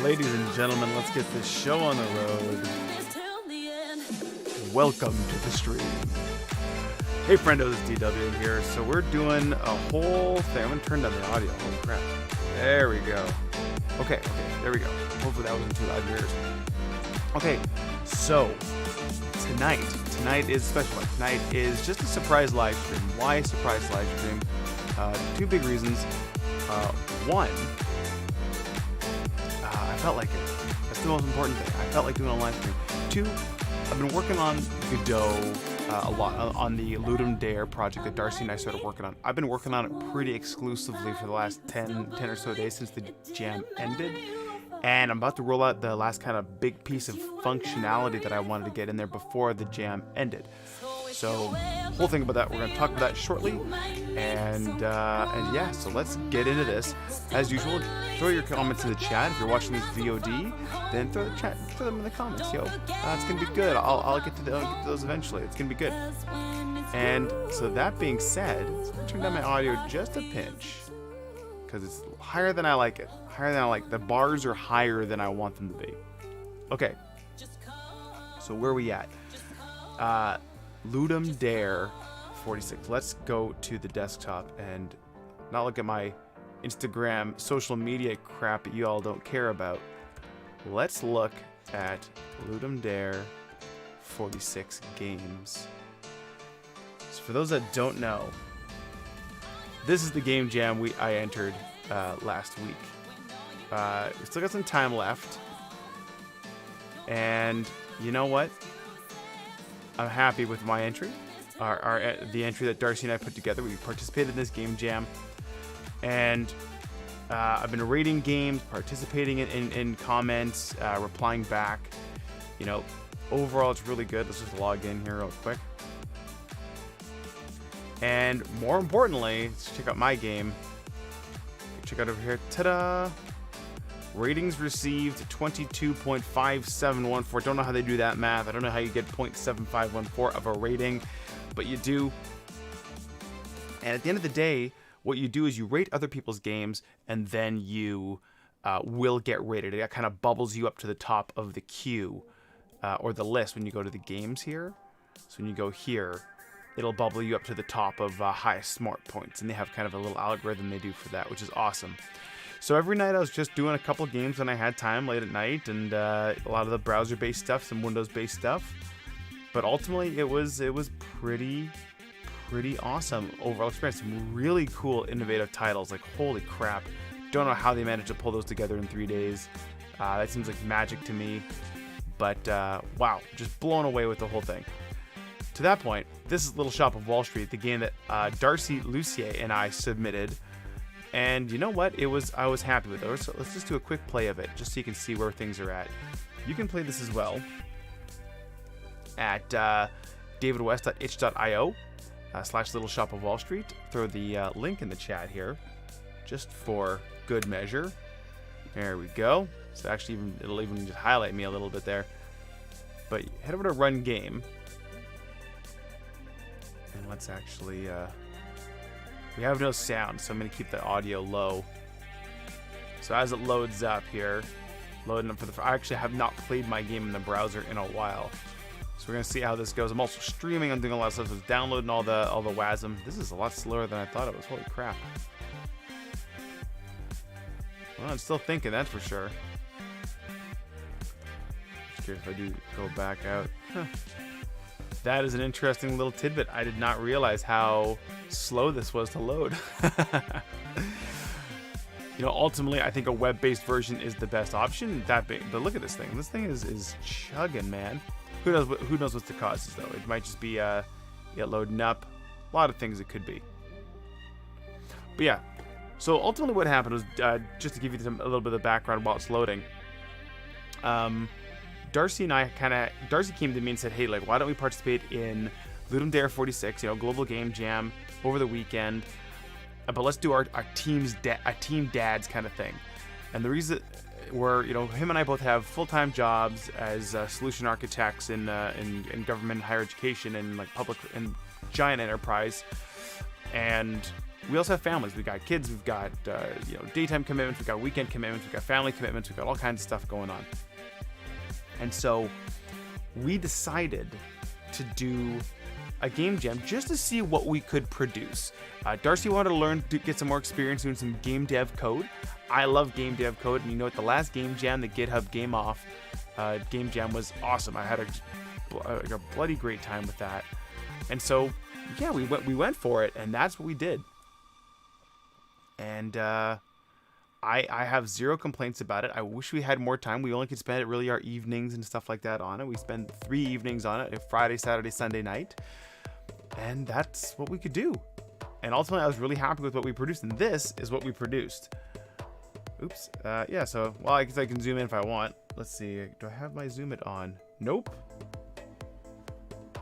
Ladies and gentlemen, let's get this show on the road. Welcome to the stream. Hey friendo, this is DW here. So we're doing a whole thing. I'm gonna turn down the audio. Holy crap. There we go. Okay, there we go. Hopefully that wasn't too loud in your ears. Okay, so tonight is special. Tonight is just a surprise live stream. Why a surprise live stream? Two big reasons. One, I felt like it. That's the most important thing. I felt like doing a live stream. Two, I've been working on Godot a lot, on the Ludum Dare project that Darcy and I started working on. I've been working on it pretty exclusively for the last 10 or so days since the jam ended. And I'm about to roll out the last kind of big piece of functionality that I wanted to get in there before the jam ended. So, whole thing about that, we're going to talk about that shortly. And yeah, so let's get into this. As usual, throw your comments in the chat. If you're watching this VOD, then throw them in the comments. Yo, it's going to be good. I'll get to those eventually. It's going to be good. And so that being said, let's turn down my audio just a pinch, because it's higher than I like it. Higher than I like. The bars are higher than I want them to be. Okay. So where are we at? Ludum Dare 46. Let's go to the desktop and not look at my Instagram social media crap that you all don't care about. Let's look at Ludum Dare 46 games. So for those that don't know, this is the game jam I entered last week. We still got some time left, and you know what? I'm happy with my entry, the entry that Darcy and I put together. We participated in this game jam, and I've been rating games, participating in comments, replying back. You know, overall it's really good. Let's just log in here real quick. And more importantly, let's check out my game. Check out over here. Ta-da! Ratings received 22.5714. Don't know how they do that math. I don't know how you get 0.7514 of a rating, but you do. And at the end of the day, what you do is you rate other people's games, and then you will get rated. That kind of bubbles you up to the top of the queue or the list when you go to the games here. So when you go here, it'll bubble you up to the top of highest smart points, and they have kind of a little algorithm they do for that, which is awesome. So every night I was just doing a couple games when I had time late at night, and a lot of the browser-based stuff, some Windows-based stuff. But ultimately, it was pretty awesome overall experience. Some really cool, innovative titles. Like, holy crap! Don't know how they managed to pull those together in 3 days. That seems like magic to me. But wow, just blown away with the whole thing. To that point, this is Little Shop of Wall Street, the game that Darcy Lucier and I submitted. And you know what? I was happy with it. So let's just do a quick play of it, just so you can see where things are at. You can play this as well at davidwest.itch.io /Little Shop of Wall Street. Throw the link in the chat here, just for good measure. There we go. So actually, it'll even just highlight me a little bit there. But head over to Run Game, and let's actually. We have no sound, so I'm going to keep the audio low. So as it loads up here, loading up I actually have not played my game in the browser in a while. So we're going to see how this goes. I'm also streaming. I'm doing a lot of stuff. So downloading all the WASM. This is a lot slower than I thought it was. Holy crap. Well, I'm still thinking, that's for sure. Just curious if I do go back out. Huh. That is an interesting little tidbit. I did not realize how slow this was to load. You know, ultimately, I think a web-based version is the best option. But look at this thing. This thing is chugging, man. Who knows what the cause is, though? It might just be loading up. A lot of things it could be. But yeah. So ultimately, what happened was just to give you a little bit of background while it's loading. Darcy and I Darcy came to me and said, hey, like, why don't we participate in Ludum Dare 46, global game jam over the weekend, but let's do our team dads kind of thing. And the reason were, him and I both have full-time jobs as solution architects in government higher education and like public and giant enterprise. And we also have families. We've got kids, we've got daytime commitments, we've got weekend commitments, we've got family commitments, we've got all kinds of stuff going on. And so we decided to do a game jam just to see what we could produce. Darcy wanted to learn to get some more experience doing some game dev code. I love game dev code, and you know what? The last game jam, the GitHub Game Off game jam, was awesome. I had a bloody great time with that. And so, yeah, we went for it, and that's what we did. And I have zero complaints about it. I wish we had more time. We only could spend it really our evenings and stuff like that on it. We spent 3 evenings on it, Friday, Saturday, Sunday night. And that's what we could do. And ultimately, I was really happy with what we produced. And this is what we produced. Oops. Yeah, so, well, I guess I can zoom in if I want. Let's see. Do I have my zoom it on? Nope.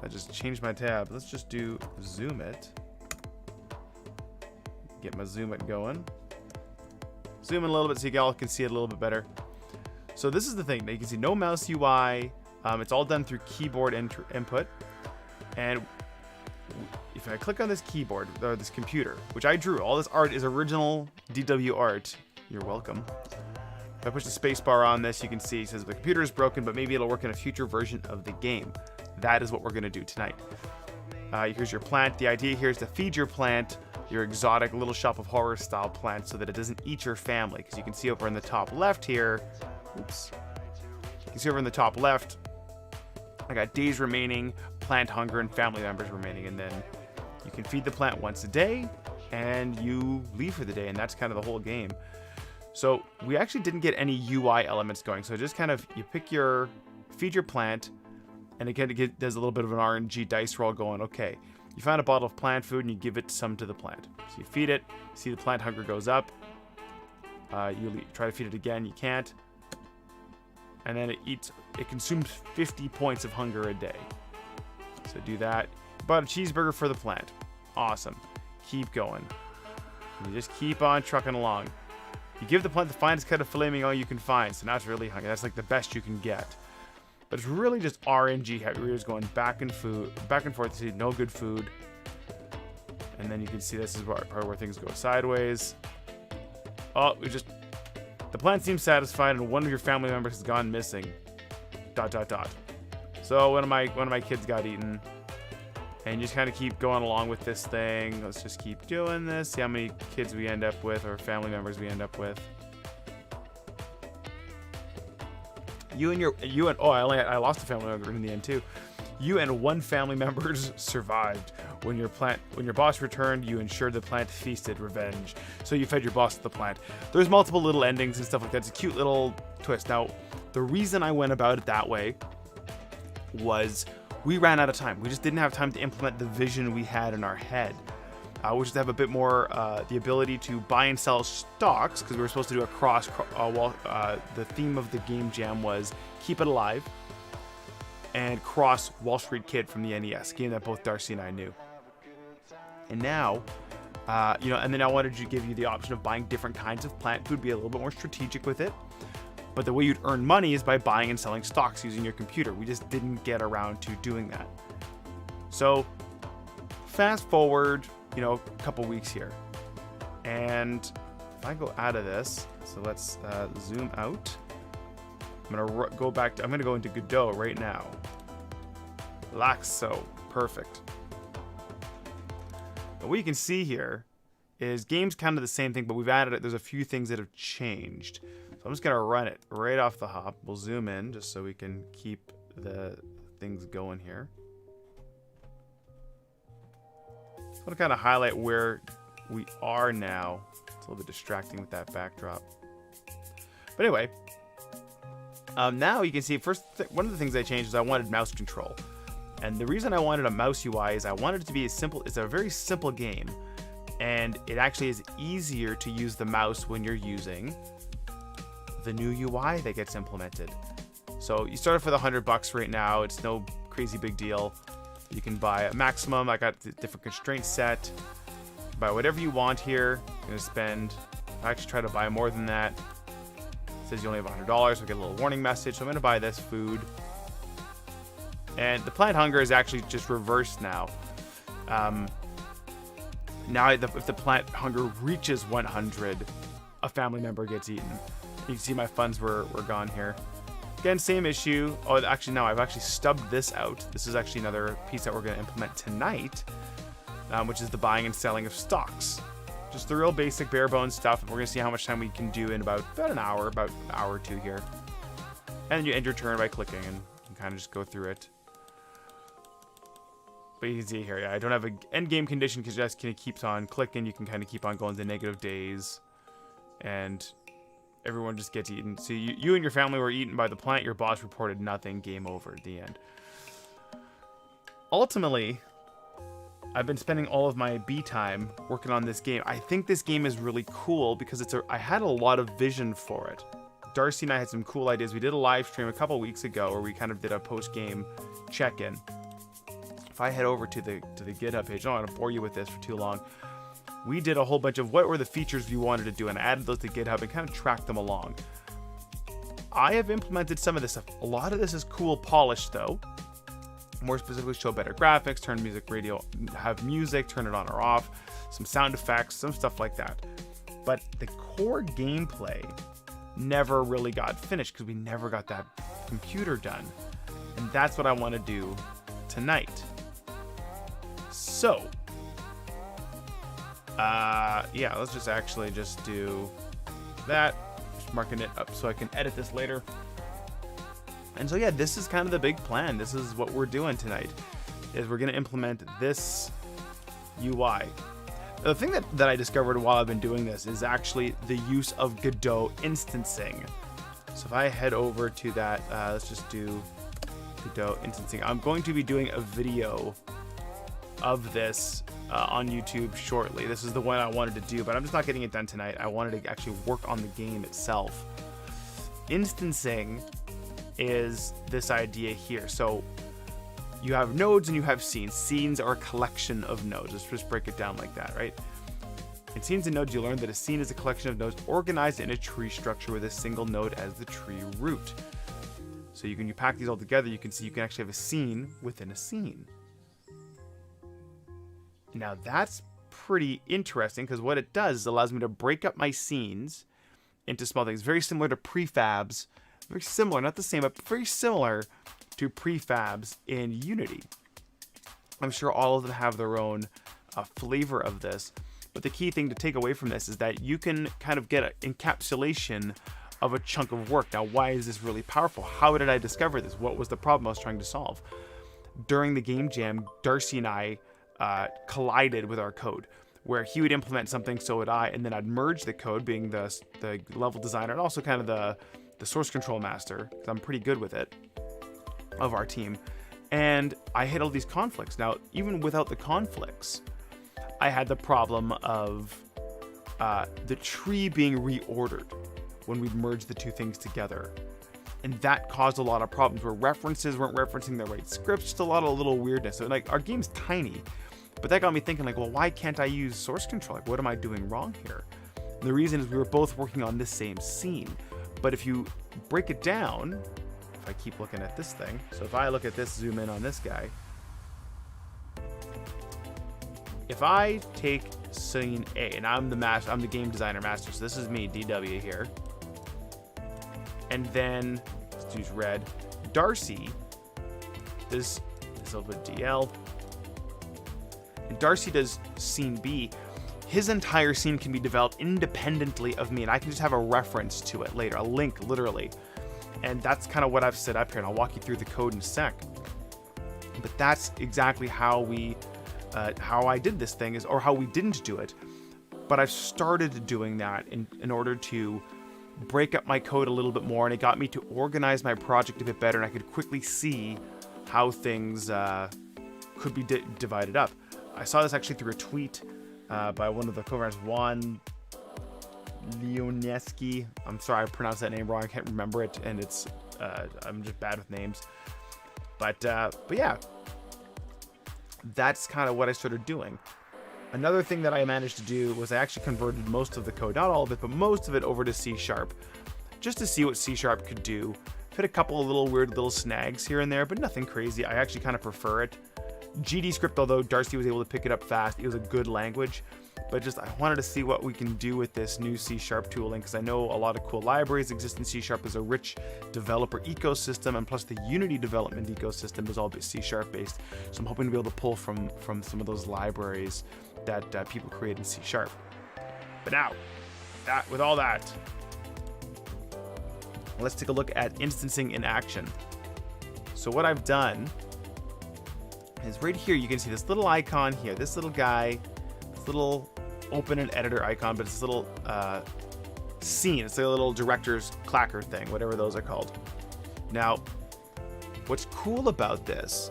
I just changed my tab. Let's just do zoom it. Get my zoom it going. Zoom in a little bit so you all can see it a little bit better. So this is the thing. You can see no mouse UI. It's all done through keyboard input. And if I click on this keyboard, or this computer, which I drew, all this art is original DW art. You're welcome. If I push the space bar on this, you can see it says the computer is broken, but maybe it'll work in a future version of the game. That is what we're going to do tonight. Here's your plant. The idea here is to feed your plant your exotic Little Shop of Horror style plant so that it doesn't eat your family. Because you can see over in the top left here, oops. You can see over in the top left, I got days remaining, plant hunger, and family members remaining. And then you can feed the plant once a day, and you leave for the day. And that's kind of the whole game. So we actually didn't get any UI elements going. So just kind of, you feed your plant, and again, it does a little bit of an RNG dice roll going, okay, you find a bottle of plant food and you give it some to the plant. So you feed it, see the plant hunger goes up. You try to feed it again, you can't. And then it consumes 50 points of hunger a day. So do that. Bought a cheeseburger for the plant. Awesome. Keep going. And you just keep on trucking along. You give the plant the finest cut of filet mignon you can find. So now it's really hungry. That's like the best you can get. But it's really just RNG heavy. We're just going back and forth to see no good food. And then you can see this is part where things go sideways. Oh, the plant seems satisfied, and one of your family members has gone missing. ... So one of my kids got eaten. And you just kind of keep going along with this thing. Let's just keep doing this. See how many kids we end up with, or family members we end up with. I lost a family member in the end too. You and one family members survived. When your boss returned, you ensured the plant feasted revenge. So you fed your boss to the plant. There's multiple little endings and stuff like that. It's a cute little twist. Now, the reason I went about it that way was we ran out of time. We just didn't have time to implement the vision we had in our head. Which is to have a bit more the ability to buy and sell stocks, because we were supposed to do the theme of the game jam was keep it alive and cross Wall Street Kid from the NES, game that both Darcy and I knew. And now, and then I wanted to give you the option of buying different kinds of plant food, be a little bit more strategic with it. But the way you'd earn money is by buying and selling stocks using your computer. We just didn't get around to doing that. So fast forward, a couple weeks here. And if I go out of this, so let's zoom out. I'm going to go into Godot right now. Like so. Perfect. And what you can see here is game's kind of the same thing, but we've added it. There's a few things that have changed. So I'm just going to run it right off the hop. We'll zoom in just so we can keep the things going here. I want to kind of highlight where we are now. It's a little bit distracting with that backdrop. But anyway, now you can see one of the things I changed is I wanted mouse control. And the reason I wanted a mouse UI is I wanted it to be it's a very simple game. And it actually is easier to use the mouse when you're using the new UI that gets implemented. So you start off with $100 right now. It's no crazy big deal. You can buy a maximum. I got the different constraints set. Buy whatever you want here. I'm going to spend, I actually try to buy more than that. It says you only have $100, so I get a little warning message. So I'm going to buy this food. And the plant hunger is actually just reversed now. now if the plant hunger reaches 100, a family member gets eaten. You can see my funds were gone here. Again, same issue. Oh, actually, no, I've actually stubbed this out. This is actually another piece that we're going to implement tonight, which is the buying and selling of stocks. Just the real basic bare bones stuff. We're going to see how much time we can do in about an hour or two here. And then you end your turn by clicking and kind of just go through it. But you can see here, yeah, I don't have an end game condition because just kind of keeps on clicking. You can kind of keep on going to negative days. And everyone just gets eaten. So you and your family were eaten by the plant. Your boss reported nothing. Game over at the end. Ultimately, I've been spending all of my B time working on this game. I think this game is really cool because I had a lot of vision for it. Darcy and I had some cool ideas. We did a live stream a couple weeks ago where we kind of did a post-game check-in. If I head over to the GitHub page, I don't want to bore you with this for too long. We did a whole bunch of what were the features we wanted to do, and I added those to GitHub and kind of tracked them along. I have implemented some of this stuff. A lot of this is cool polished, though. More specifically, show better graphics, turn music radio, have music, turn it on or off, some sound effects, some stuff like that. But the core gameplay never really got finished because we never got that computer done. And that's what I want to do tonight. So, yeah, let's just actually just do that. Just marking it up so I can edit this later. And so, yeah, this is kind of the big plan. This is what we're doing tonight, is we're going to implement this UI. The thing that I discovered while I've been doing this is actually the use of Godot instancing. So if I head over to that, let's just do Godot instancing. I'm going to be doing a video of this on YouTube shortly. This is the one I wanted to do, but I'm just not getting it done tonight. I wanted to actually work on the game itself. Instancing is this idea here. So you have nodes and you have scenes. Scenes are a collection of nodes. Let's just break it down like that, right? In scenes and nodes, you learn that a scene is a collection of nodes organized in a tree structure with a single node as the tree root. So you pack these all together, you can see you can actually have a scene within a scene. Now that's pretty interesting because what it does is it allows me to break up my scenes into small things. Very similar to prefabs. Very similar, not the same, but very similar to prefabs in Unity. I'm sure all of them have their own flavor of this, but the key thing to take away from this is that you can kind of get an encapsulation of a chunk of work. Now, why is this really powerful? How did I discover this? What was the problem I was trying to solve? During the game jam, Darcy and I collided with our code, where he would implement something, so would I, and then I'd merge the code, being the level designer and also kind of the source control master, because I'm pretty good with it, of our team. And I hit all these conflicts. Now, even without the conflicts, I had the problem of the tree being reordered when we'd merge the two things together. And that caused a lot of problems where references weren't referencing the right scripts, just a lot of little weirdness. So like, our game's tiny, but that got me thinking like, well, why can't I use source control? Like, what am I doing wrong here? And the reason is we were both working on this same scene. But if you break it down, if I keep looking at this thing, so if I look at this, zoom in on this guy, if I take scene A, and I'm the game designer master, so this is me, DW here, and then let's use red. Darcy does this little bit DL, and Darcy does scene B. His entire scene can be developed independently of me, and I can just have a reference to it later, a link, literally. And that's kind of what I've set up here, and I'll walk you through the code in a sec. But that's exactly how how I did this thing, or how we didn't do it. But I've started doing that in order to break up my code a little bit more, and it got me to organize my project a bit better, and I could quickly see how things could be divided up. I saw this actually through a tweet by one of the co-runners, Juan Leoneski. I'm sorry I pronounced that name wrong. I can't remember it, and it's I'm just bad with names. But yeah, that's kind of what I started doing. Another thing that I managed to do was I actually converted most of the code, not all of it, but most of it over to C#, just to see what C# could do. Hit a couple of weird little snags here and there, but nothing crazy. I actually kind of prefer it GD script, although Darcy was able to pick it up fast, it was a good language. But just I wanted to see what we can do with this new C# tooling, because I know a lot of cool libraries exist in C#. There's a rich developer ecosystem, and plus the Unity development ecosystem is all C# based. So I'm hoping to be able to pull from some of those libraries that people create in C#. But now, with all that, let's take a look at instancing in action. So what I've done is right here, you can see this little icon here, this little guy, this little open an editor icon, but it's this little scene. It's like a little director's clacker thing, whatever those are called. Now, what's cool about this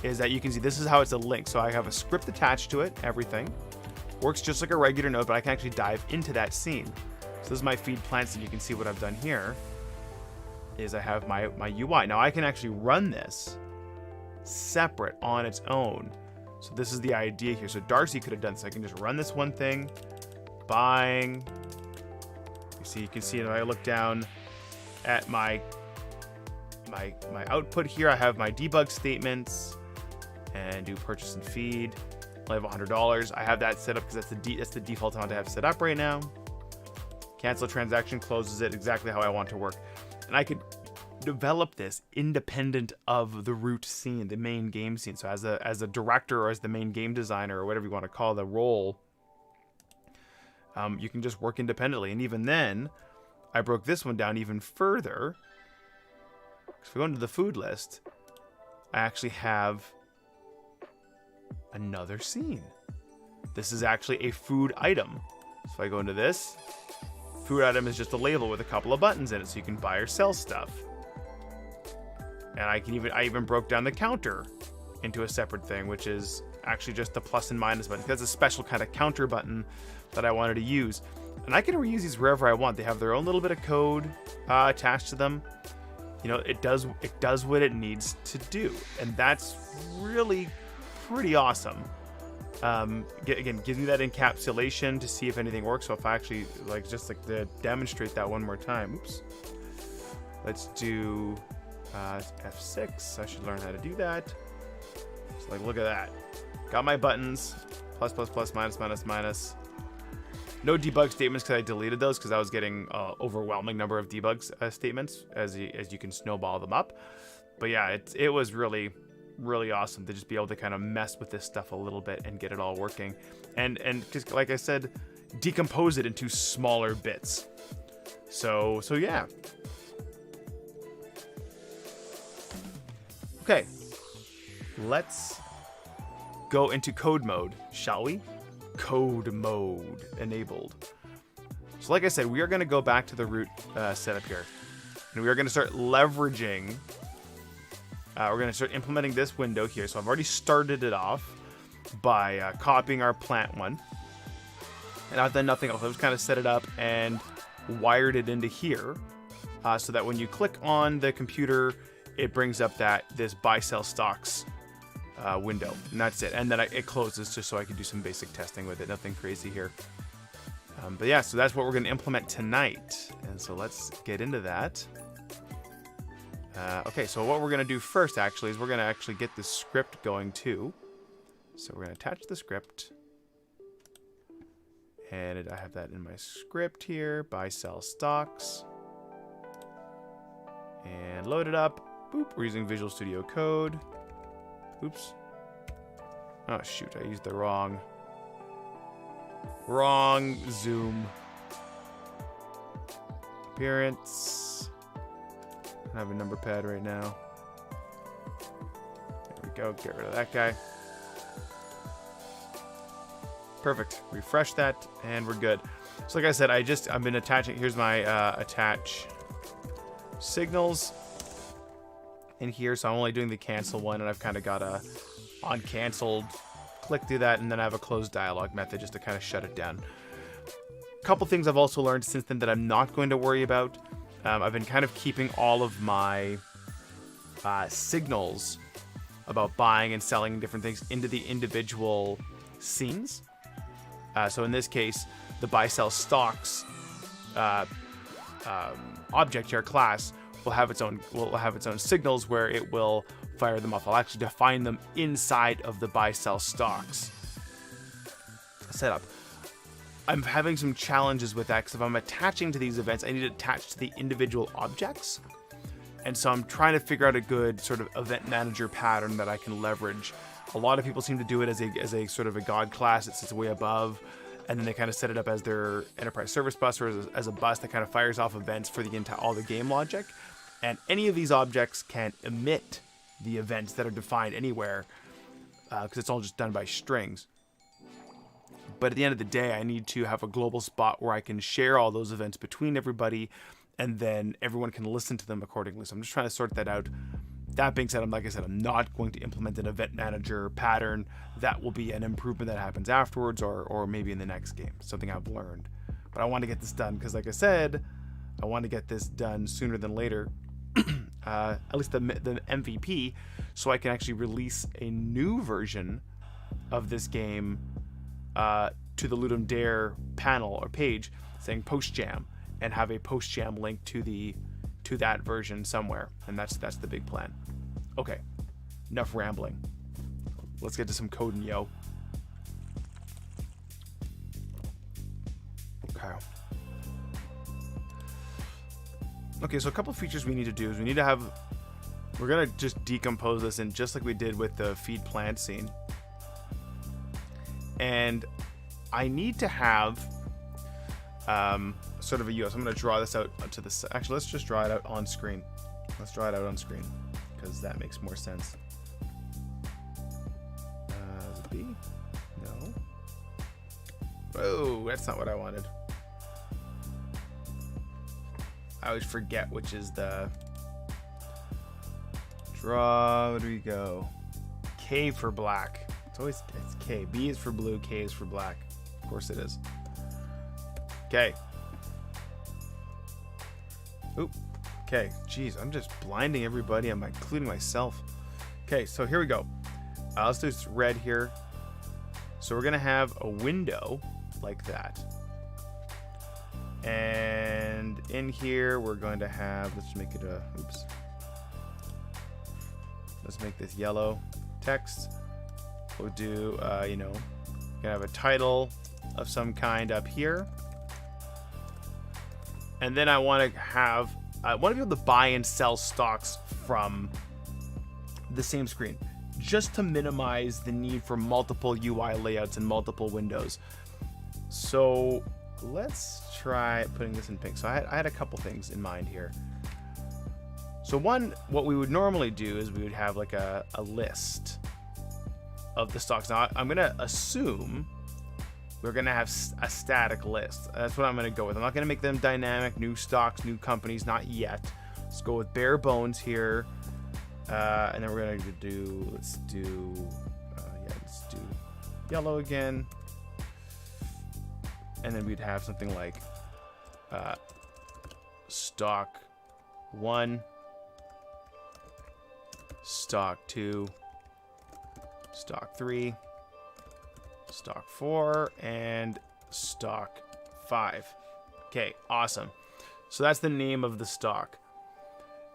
is that you can see this is how it's a link. So I have a script attached to it, everything. Works just like a regular node, but I can actually dive into that scene. So this is my feed plants, and you can see what I've done here is I have my UI. Now I can actually run this separate on its own. So this is the idea here. So Darcy could have done this. I can just run this one thing, buying. You can see if I look down at my output here, I have my debug statements and do purchase and feed. I have $100. I have that set up because that's the default amount I have set up right now. Cancel transaction, closes it exactly how I want to work. And I could develop this independent of the root scene, the main game scene. So as a director or as the main game designer or whatever you want to call the role, you can just work independently. And even then, I broke this one down even further. So if we go into the food list, I actually have another scene. This is actually a food item. So if I go into this, food item is just a label with a couple of buttons in it, so you can buy or sell stuff. And I even broke down the counter into a separate thing, which is actually just the plus and minus button. That's a special kind of counter button that I wanted to use. And I can reuse these wherever I want. They have their own little bit of code attached to them. You know, it does what it needs to do. And that's really pretty awesome. Again, gives me that encapsulation to see if anything works. So if I actually just to demonstrate that one more time, oops. Let's do F6. I should learn how to do that. So look at that. Got my buttons, plus, plus, plus, minus, minus, minus. No debug statements because I deleted those because I was getting overwhelming number of debug statements as you can snowball them up. But yeah, it was really awesome to just be able to kind of mess with this stuff a little bit and get it all working, and just like I said, decompose it into smaller bits. So yeah. Okay, let's go into code mode, shall we? Code mode enabled. So like I said, we are going to go back to the root setup here, and we are going to start leveraging. We're going to start implementing this window here. So I've already started it off by copying our plant one. And I've done nothing else. I've just kind of set it up and wired it into here so that when you click on the computer, it brings up this buy sell stocks window. And that's it. And then it closes just so I can do some basic testing with it. Nothing crazy here. But yeah, so that's what we're going to implement tonight. And so let's get into that. Okay, so what we're going to do first, actually, is we're going to actually get the script going, too. So we're going to attach the script. And I have that in my script here. Buy, sell stocks. And load it up. Boop. We're using Visual Studio Code. Oops. Oh, shoot. I used the wrong zoom. Appearance. I have a number pad right now. There we go. Get rid of that guy. Perfect. Refresh that, and we're good. So like I said, I've been attaching. Here's my attach signals in here. So I'm only doing the cancel one, and I've kind of got a on canceled. Click through that, and then I have a close dialog method just to kind of shut it down. A couple things I've also learned since then that I'm not going to worry about. I've been kind of keeping all of my signals about buying and selling different things into the individual scenes. So in this case, the buy sell stocks object here, class, will have its own signals where it will fire them off. I'll actually define them inside of the buy-sell stocks setup. I'm having some challenges with that because if I'm attaching to these events, I need to attach to the individual objects. And so I'm trying to figure out a good sort of event manager pattern that I can leverage. A lot of people seem to do it as a sort of a god class that sits way above, and then they kind of set it up as their enterprise service bus or as a bus that kind of fires off events for the entire all the game logic. And any of these objects can emit the events that are defined anywhere because it's all just done by strings. But at the end of the day, I need to have a global spot where I can share all those events between everybody, and then everyone can listen to them accordingly. So I'm just trying to sort that out. That being said, like I said, I'm not going to implement an event manager pattern. That will be an improvement that happens afterwards, or maybe in the next game, something I've learned. But I want to get this done because, like I said, I want to get this done sooner than later. At least the MVP, so I can actually release a new version of this game to the Ludum Dare panel or page saying post jam, and have a post jam link to that version somewhere. And that's the big plan. Okay, enough rambling. Let's get to some coding, yo. Okay, so a couple features we need to do is we're gonna just decompose this in just like we did with the feed plant scene. And I need to have sort of a UI. So I'm going to draw this out to the... Actually, let's just draw it out on screen. Let's draw it out on screen because that makes more sense. Is it B? No. Oh, that's not what I wanted. I always forget which is the... Draw... Where do we go? K for black. It's K. B is for blue, K is for black. Of course it is. Okay. Oop. Okay. Jeez, I'm just blinding everybody. I'm including myself. Okay, so here we go. Let's do this red here. So we're gonna have a window like that. And in here we're going to have, let's make it a, oops. Let's make this yellow text. We'll do, gonna have a title of some kind up here. And then I want to be able to buy and sell stocks from the same screen, just to minimize the need for multiple UI layouts and multiple windows. So let's try putting this in pink. So I had a couple things in mind here. So one, what we would normally do is we would have like a list of the stocks. Now I'm gonna assume we're gonna have a static list. That's what I'm gonna go with. I'm not gonna make them dynamic, new stocks, new companies, not yet. Let's go with bare bones here, and then we're gonna do. Let's do yellow again, and then we'd have something like stock 1, stock 2, stock 3, stock 4, and stock 5. Okay, awesome. So that's the name of the stock.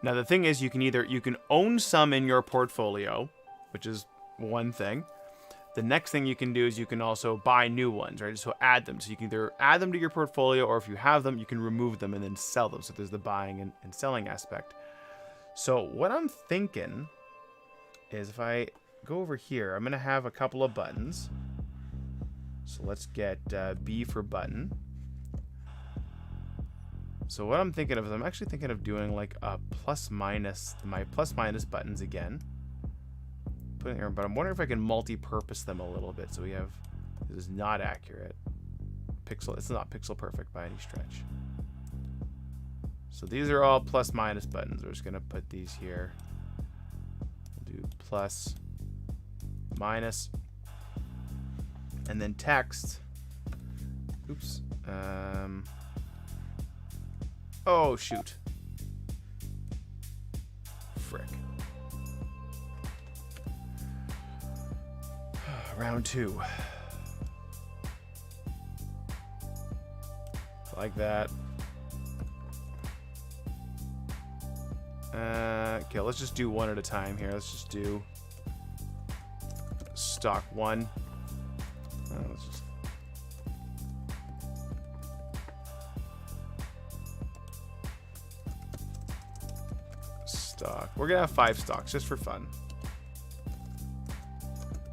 Now the thing is, you can own some in your portfolio, which is one thing. The next thing you can do is you can also buy new ones, right? So add them. So you can either add them to your portfolio, or if you have them, you can remove them and then sell them. So there's the buying and selling aspect. So what I'm thinking is if I go over here, I'm going to have a couple of buttons. So let's get B for button. So what I'm thinking of is I'm actually thinking of doing like a plus minus, my plus minus buttons again. Putting here, but I'm wondering if I can multi-purpose them a little bit. So we have, this is not accurate. Pixel, it's not pixel perfect by any stretch. So these are all plus minus buttons. We're just gonna put these here. We'll do plus, minus, and then text. Oops. Oh shoot. Frick. Round 2. Like that. Okay, let's just do one at a time here. Let's just do stock 1. Let's just... stock. We're gonna have 5 stocks just for fun.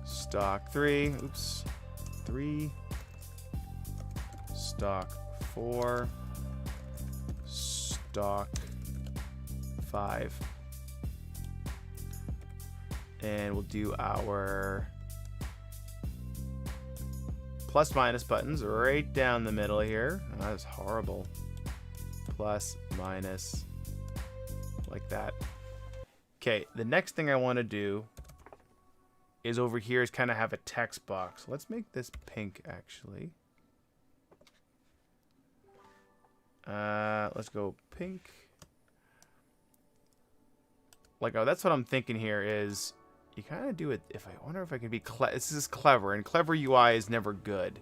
Stock 3. Oops. 3. Stock 4. Stock 5. And we'll do our plus minus buttons right down the middle here. Oh, that is horrible. Plus minus like that. Okay, the next thing I want to do is over here is kind of have a text box. Let's make this pink actually. Let's go pink. Like, oh, that's what I'm thinking here is you kind of do it. If I wonder if I can be this is clever, and clever UI is never good.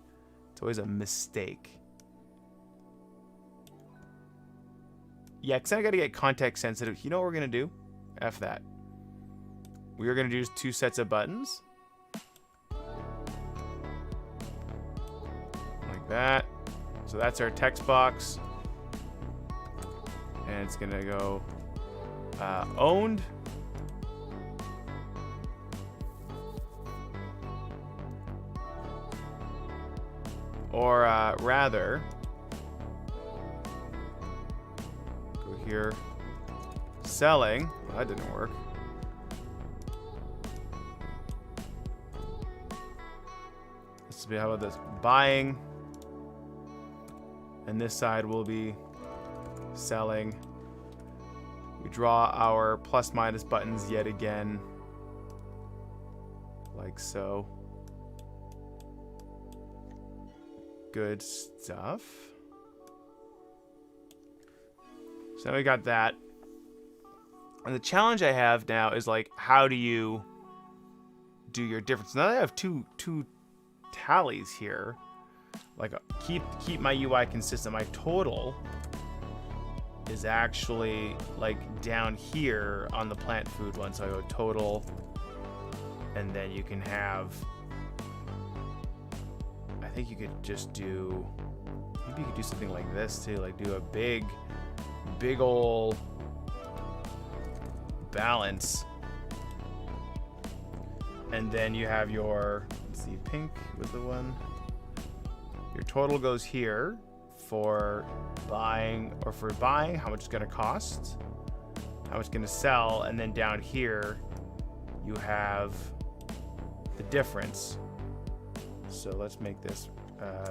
It's always a mistake. Yeah, because I got to get context sensitive. You know what we're going to do? F that. We are going to do 2 sets of buttons. Like that. So that's our text box. And it's going to go owned. Or rather, go here, selling. Well, that didn't work. This will be, how about this? Buying. And this side will be selling. We draw our plus minus buttons yet again. Like so. Good stuff. So now we got that. And the challenge I have now is like, how do you do your difference? Now that I have two tallies here, like keep my UI consistent. My total is actually like down here on the plant food one. So I go total, and then you can have, I think you could just do, maybe you could do something like this too, like do a big ol' balance. And then you have your, let's see, pink was the one. Your total goes here for buying, or for buying, how much it's going to cost, how much it's going to sell, and then down here you have the difference. So let's make this,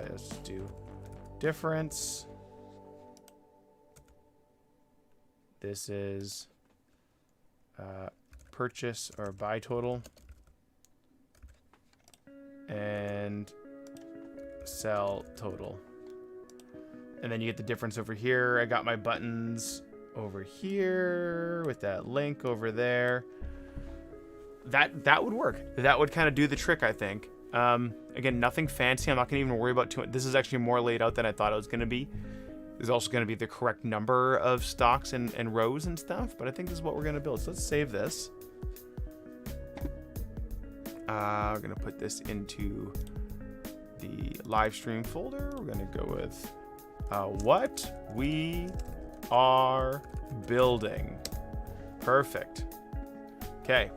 let's do difference. This is purchase or buy total, and sell total. And then you get the difference over here. I got my buttons over here with that link over there. That would work. That would kind of do the trick, I think. Again, nothing fancy. I'm not going to even worry about too much. This is actually more laid out than I thought it was going to be. There's also going to be the correct number of stocks and rows and stuff, but I think this is what we're going to build. So let's save this. We're going to put this into the live stream folder. We're going to go with what we are building. Perfect. Okay.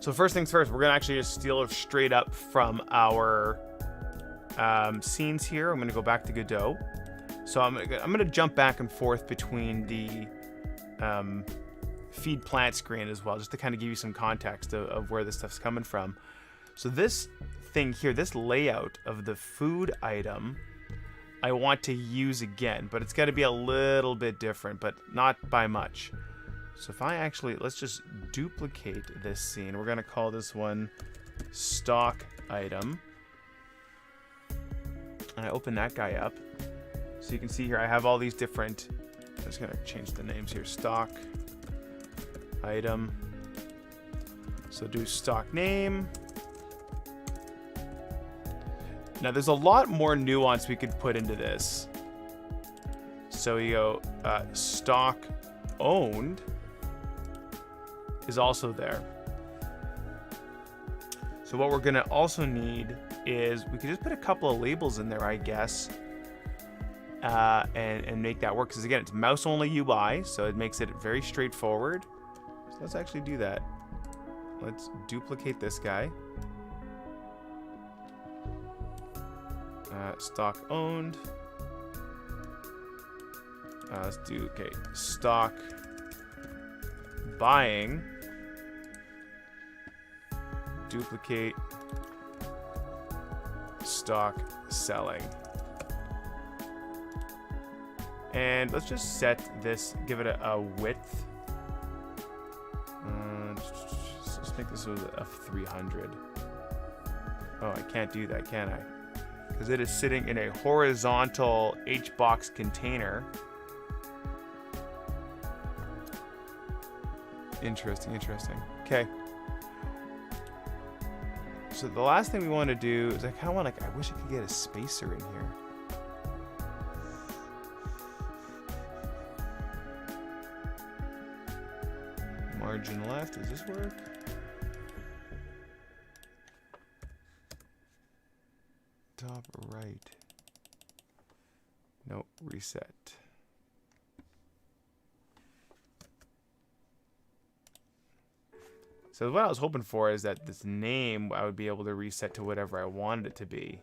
So first things first, we're going to actually just steal straight up from our scenes here. I'm going to go back to Godot. So I'm going to jump back and forth between the feed plant screen as well, just to kind of give you some context of where this stuff's coming from. So this thing here, this layout of the food item, I want to use again, but it's got to be a little bit different, but not by much. So if I actually, let's just duplicate this scene. We're going to call this one stock item. And I open that guy up. So you can see here, I have all these different, I'm just going to change the names here. Stock item. So do stock name. Now there's a lot more nuance we could put into this. So you go stock owned is also there. So what we're gonna also need is we could just put a couple of labels in there, I guess, and make that work. Because again, it's mouse only UI, so it makes it very straightforward. So let's actually do that. Let's duplicate this guy. Stock owned. Let's do, okay, stock buying. Duplicate. Stock selling. And let's just set this, give it a width. Let's make this a 300. Oh, I can't do that, can I? Because it is sitting in a horizontal HBox container. Interesting, interesting. Okay. So the last thing we want to do is I kind of want, like, I wish I could get a spacer in here. Margin left, does this work? Top right. Nope, reset. So what I was hoping for is that this name I would be able to reset to whatever I wanted it to be.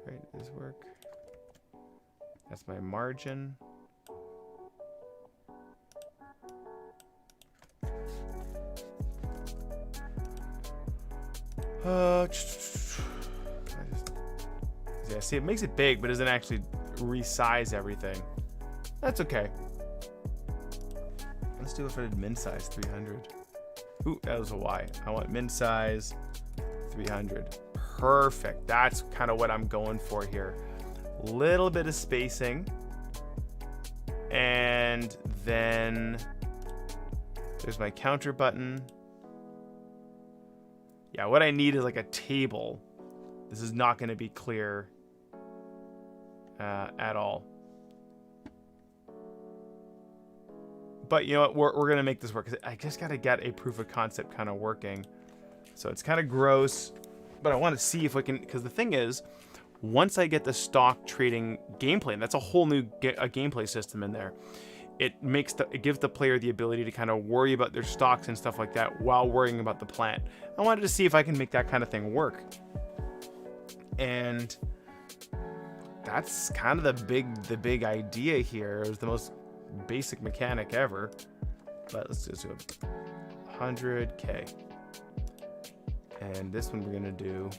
Right, does this work? That's my margin. Yeah, see, it makes it big, but doesn't actually resize everything. That's okay. Let's do it for min size 300. Ooh, that was a Y. I want min size 300. Perfect. That's kind of what I'm going for here. Little bit of spacing. And then there's my counter button. Yeah, what I need is like a table. This is not going to be clear at all. But you know what? We're going to make this work. I just got to get a proof of concept kind of working. So it's kind of gross, but I want to see if we can, because the thing is, once I get the stock trading gameplay, and that's a whole new gameplay system in there, it gives the player the ability to kind of worry about their stocks and stuff like that while worrying about the plant. I wanted to see if I can make that kind of thing work. And that's kind of the big idea here. It was the most basic mechanic ever. But let's just do 100K. And this one we're gonna do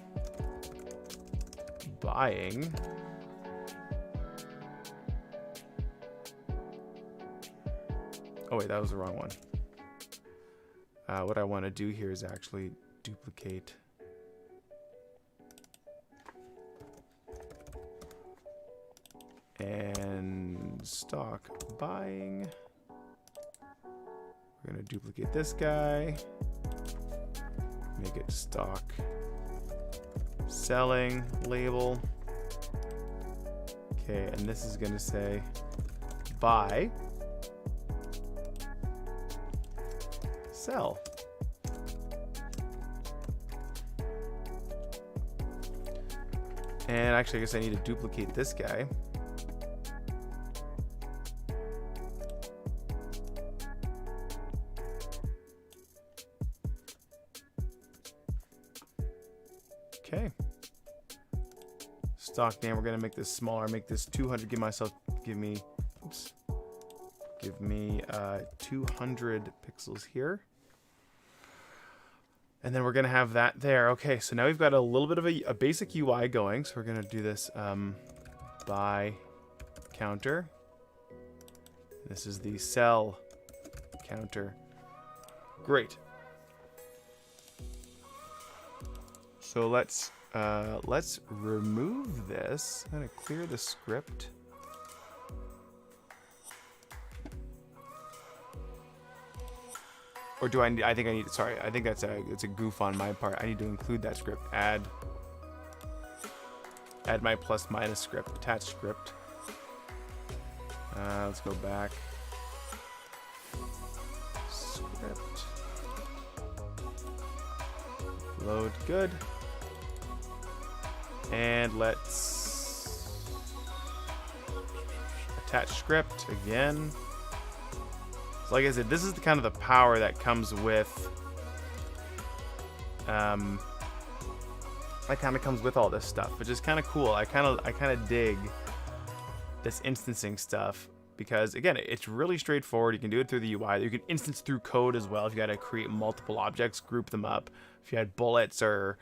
buying. Oh wait, that was the wrong one. What I want to do here is actually duplicate. And stock buying. We're going to duplicate this guy. Make it stock selling label. Okay, and this is going to say buy. Sell. And actually, I guess I need to duplicate this guy. Okay. Stock name, we're gonna make this smaller, make this 200, give me 200 pixels here. And then we're gonna have that there. Okay, so now we've got a little bit of a basic UI going. So we're gonna do this buy counter. This is the sell counter. Great. So let's remove this. I'm gonna clear the script. Or do I need, I think I need, sorry, I think it's a goof on my part. I need to include that script. Add my plus minus script, attach script. Let's go back. Load good. And let's attach script again. So like I said, this is the kind of the power that comes with that kind of comes with all this stuff, which is kind of cool. I kind of dig this instancing stuff because again, it's really straightforward. You can do it through the UI. You can instance through code as well. If you got to create multiple objects, group them up. If you had bullets or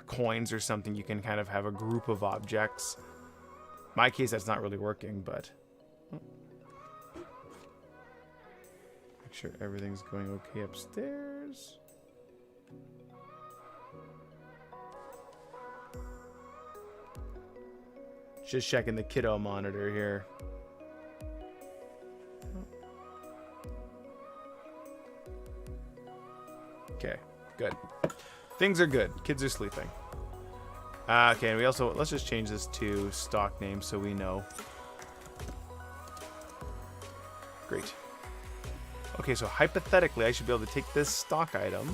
coins or something, you can kind of have a group of objects. In my case, that's not really working, but make sure everything's going okay upstairs. Just checking the kiddo monitor here. Okay, good. Things are good. Kids are sleeping. Okay, and we also, let's just change this to stock name so we know. Great. Okay, so hypothetically, I should be able to take this stock item.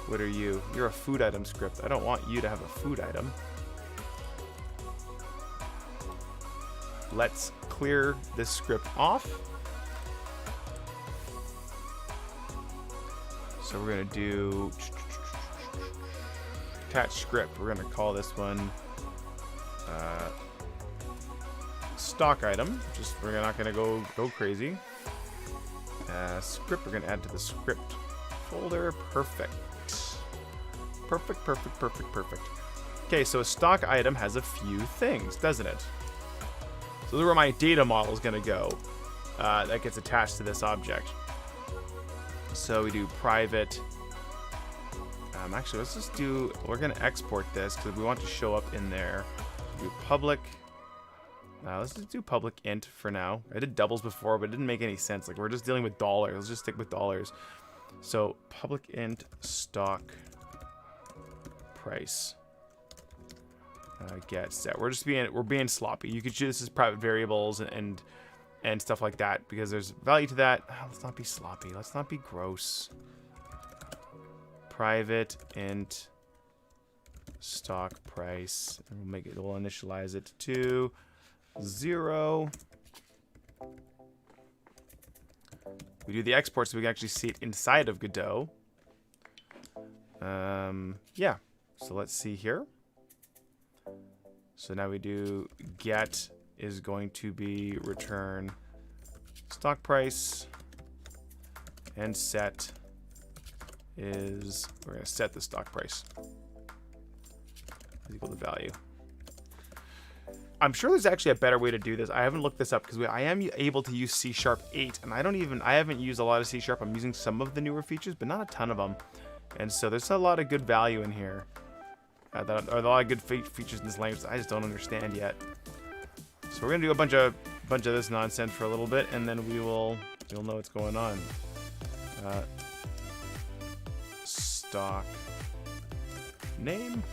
What are you? You're a food item script. I don't want you to have a food item. Let's clear this script off. So we're going to do attach script. We're going to call this one stock item. Just we're not going to go crazy. Script we're going to add to the script folder. Perfect. Perfect. Okay, so a stock item has a few things, doesn't it? So this is where my data model is going to go. That gets attached to this object. So we do private. Actually, let's just do. We're going to export this because we want to show up in there. Do public. Let's just do public int for now. I did doubles before, but it didn't make any sense. Like we're just dealing with dollars. Let's just stick with dollars. So public int stock price. Get set. We're being sloppy. You could choose this as private variables and stuff like that because there's value to that. Let's not be sloppy. Let's not be gross. Private int stock price, and we'll initialize it to 0. We do the export so we can actually see it inside of Godot. Yeah. So let's see here. So now we do get is going to be return stock price, and set is we're going to set the stock price is equal to value. I'm sure there's actually a better way to do this. I haven't looked this up because I am able to use C#8, and I haven't used a lot of C#. I'm using some of the newer features, but not a ton of them. And so there's a lot of good value in here. That are a lot of good features in this language that I just don't understand yet. So we're gonna do a bunch of this nonsense for a little bit, and then we'll know what's going on. Stock name.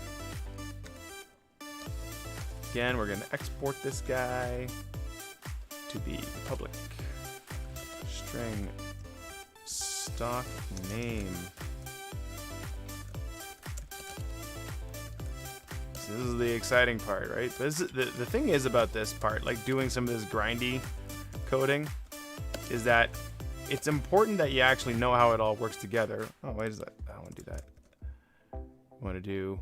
Again, we're gonna export this guy to be public string stock name. This is the exciting part, right? This is, the thing is about this part, like doing some of this grindy coding, is that it's important that you actually know how it all works together. Oh, why is that? I don't want to do that. I want to do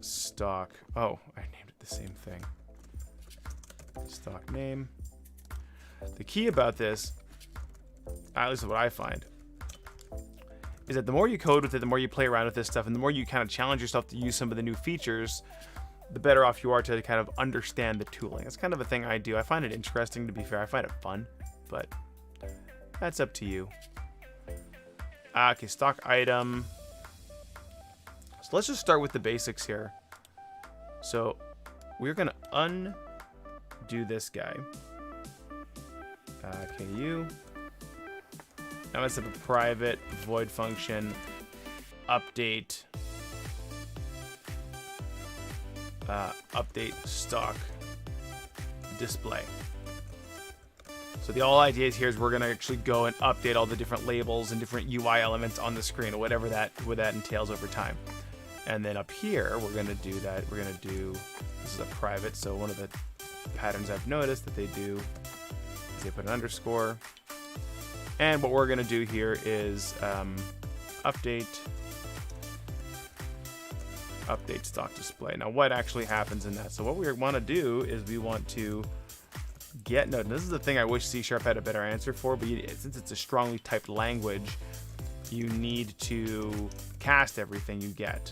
stock. Oh, I named it the same thing. Stock name. The key about this, at least what I find, is that the more you code with it, the more you play around with this stuff, and the more you kind of challenge yourself to use some of the new features, the better off you are to kind of understand the tooling. That's kind of a thing I do. I find it interesting, to be fair. I find it fun, but that's up to you. Okay, stock item. So let's just start with the basics here. So we're going to undo this guy. KU. Now let's have a private void function update update stock display. So the whole idea here is we're going to actually go and update all the different labels and different UI elements on the screen, or whatever that entails over time. And then up here, we're going to do that. We're going to do, this is a private, so one of the patterns I've noticed that they do is they put an underscore. And what we're going to do here is update stock display. Now, what actually happens in that? So what we want to do is we want to get node. This is the thing I wish C# had a better answer for, but since it's a strongly typed language, you need to cast everything you get.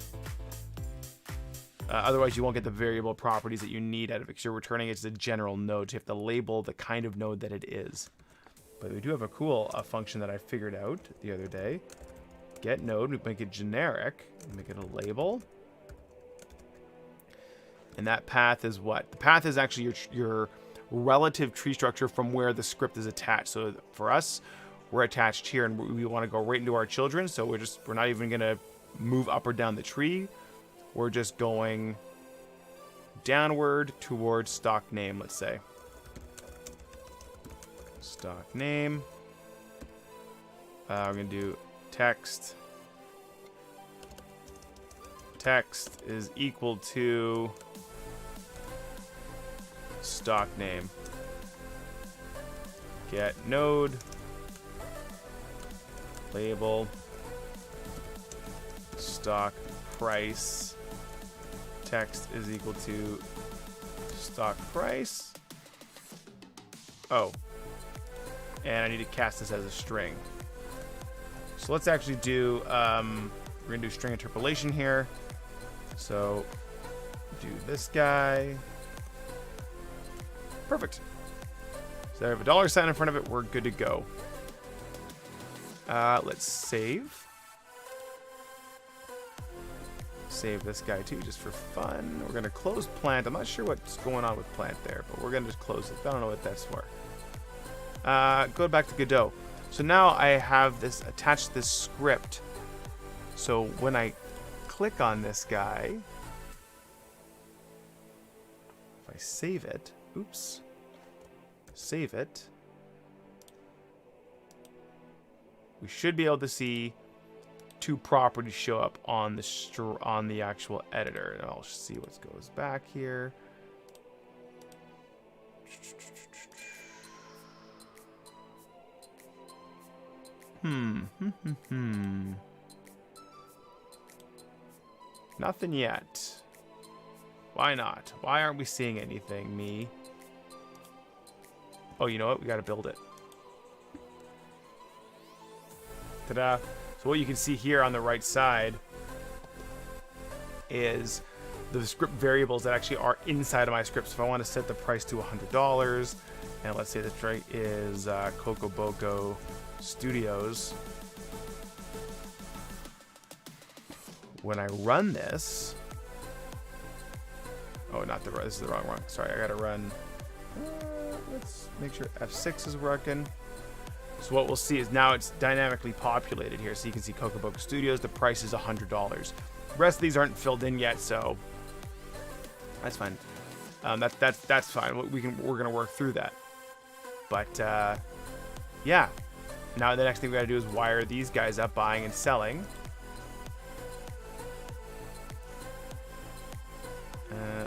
Otherwise, you won't get the variable properties that you need out of it, because you're returning it as a general node. So you have to label the kind of node that it is. But we do have a cool function that I figured out the other day. Get node, we make it generic, make it a label. And that path is what? The path is actually your relative tree structure from where the script is attached. So for us, we're attached here, and we want to go right into our children. So we're not even going to move up or down the tree. We're just going downward towards stock name, let's say. Stock name. We're going to do text. Text is equal to stock name. Get node. Label. Stock price. Text is equal to stock price. Oh. And I need to cast this as a string. So let's actually do, we're going to do string interpolation here. So do this guy. Perfect. So I have a $sign in front of it. We're good to go. Let's save. Save this guy too, just for fun. We're going to close plant. I'm not sure what's going on with plant there, but we're going to just close it. I don't know what that's for. Go back to Godot. So now I have this attached to this script. So when I click on this guy, if I save it, oops, save it, we should be able to see two properties show up on the actual editor. And I'll see what goes back here. Nothing yet. Why not? Why aren't we seeing anything, me? Oh, you know what? We gotta build it. Ta-da. So what you can see here on the right side is the script variables that actually are inside of my script. So if I want to set the price to $100, and let's say the tray is Coco Boco Studios. When I run this, oh, not the this is the wrong one. Sorry, I gotta run. Let's make sure F6 is working. So what we'll see is now it's dynamically populated here. So you can see Coco Boco Studios. The price is $100. The rest of these aren't filled in yet, so that's fine. That's fine. We're gonna work through that. But yeah. Now the next thing we gotta do is wire these guys up, buying and selling.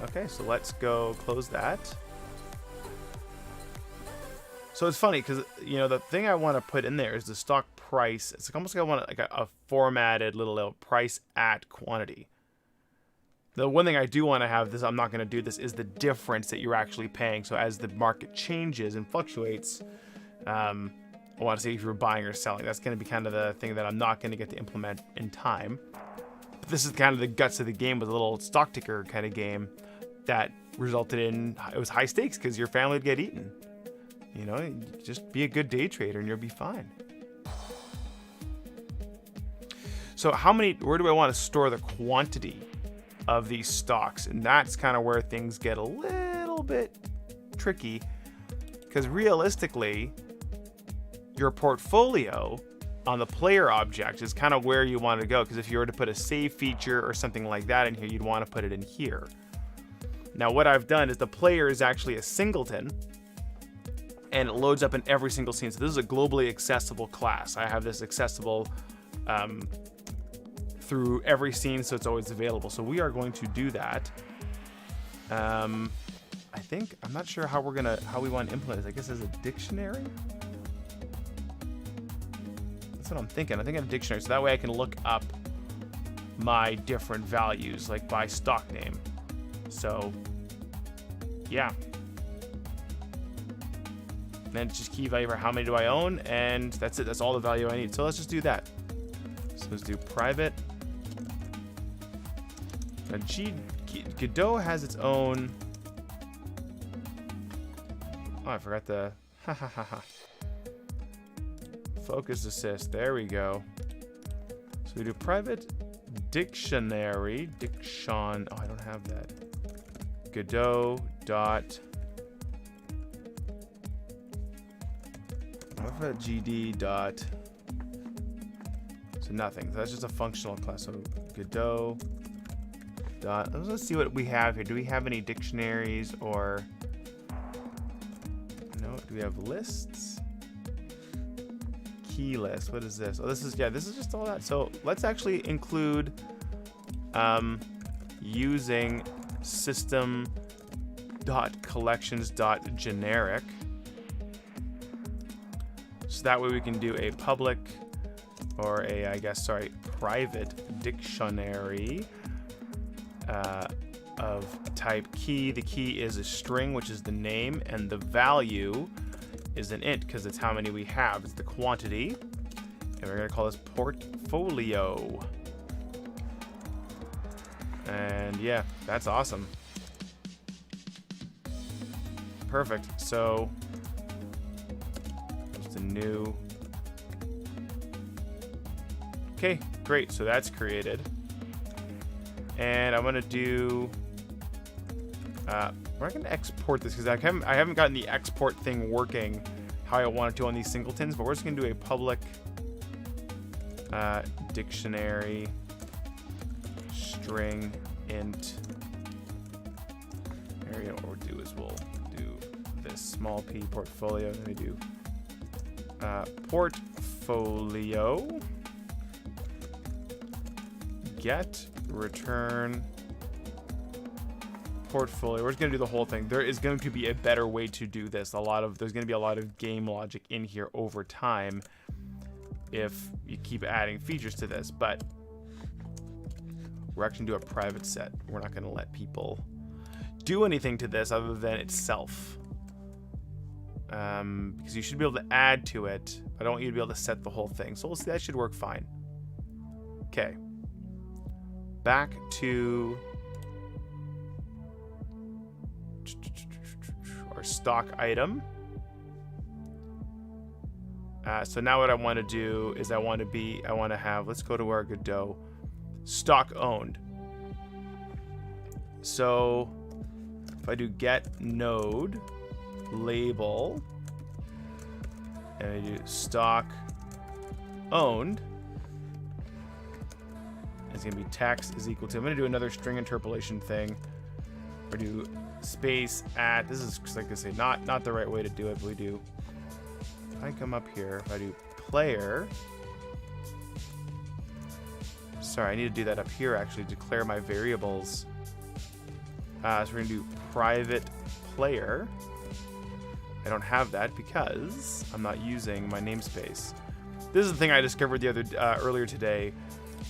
Okay, so let's go close that. So it's funny because, you know, the thing I want to put in there is the stock price. It's almost like I want like a formatted little price at quantity. The one thing I do want to have this, I'm not going to do this, is the difference that you're actually paying. So as the market changes and fluctuates, I want to see if you're buying or selling. That's going to be kind of the thing that I'm not going to get to implement in time. But this is kind of the guts of the game, with a little stock ticker kind of game that resulted in, it was high stakes because your family would get eaten. You know, just be a good day trader and you'll be fine. So where do I want to store the quantity of these stocks? And that's kind of where things get a little bit tricky, because realistically, your portfolio on the player object is kind of where you want to go. Because if you were to put a save feature or something like that in here, you'd want to put it in here. Now, what I've done is the player is actually a singleton, and it loads up in every single scene. So this is a globally accessible class. I have this accessible through every scene, so it's always available. So we are going to do that. I think, I'm not sure how we want to implement this. I guess as a dictionary? That's what I'm thinking. I think in a dictionary, so that way I can look up my different values, like by stock name. So, yeah. Then just key value for how many do I own, and that's it. That's all the value I need. So let's just do that. So let's do private. Now Godot has its own. Oh, I forgot the focus assist. There we go. So we do private dictionary. Diction. Oh, I don't have that. Godot dot. What about GD dot? So nothing. So that's just a functional class. So Godot dot. Let's see what we have here. Do we have any dictionaries or? No. Do we have lists? Key list. What is this? Oh, this is just all that. So let's actually include using system.collections.generic. So that way we can do a public or a, private dictionary of type key. The key is a string, which is the name, and the value is an int because it's how many we have. It's the quantity. And we're going to call this portfolio. And yeah, that's awesome. Perfect. So just a new. Okay, great. So that's created. And I'm going to do. We're not going to export this because I haven't gotten the export thing working how I want it to on these singletons, but we're just going to do a public dictionary string int. There we go. What we'll do is we'll do this small p portfolio. Then we do portfolio get return portfolio. We're just going to do the whole thing. There is going to be a better way to do this. There's going to be a lot of game logic in here over time if you keep adding features to this, but we're actually going to do a private set. We're not going to let people do anything to this other than itself. Because you should be able to add to it. I don't want you to be able to set the whole thing. So we'll see, that should work fine. Okay. Back to our stock item. So now what I want to do is I want to have, let's go to our Godot, stock owned. So if I do get node label and I do stock owned, it's going to be text is equal to, I'm going to do another string interpolation thing, or do space at, this is like I say, not the right way to do it, but we do, if I come up here, if I do player, sorry, I need to do that up here actually, declare my variables. So we're going to do private player. I don't have that because I'm not using my namespace. This is the thing I discovered earlier today,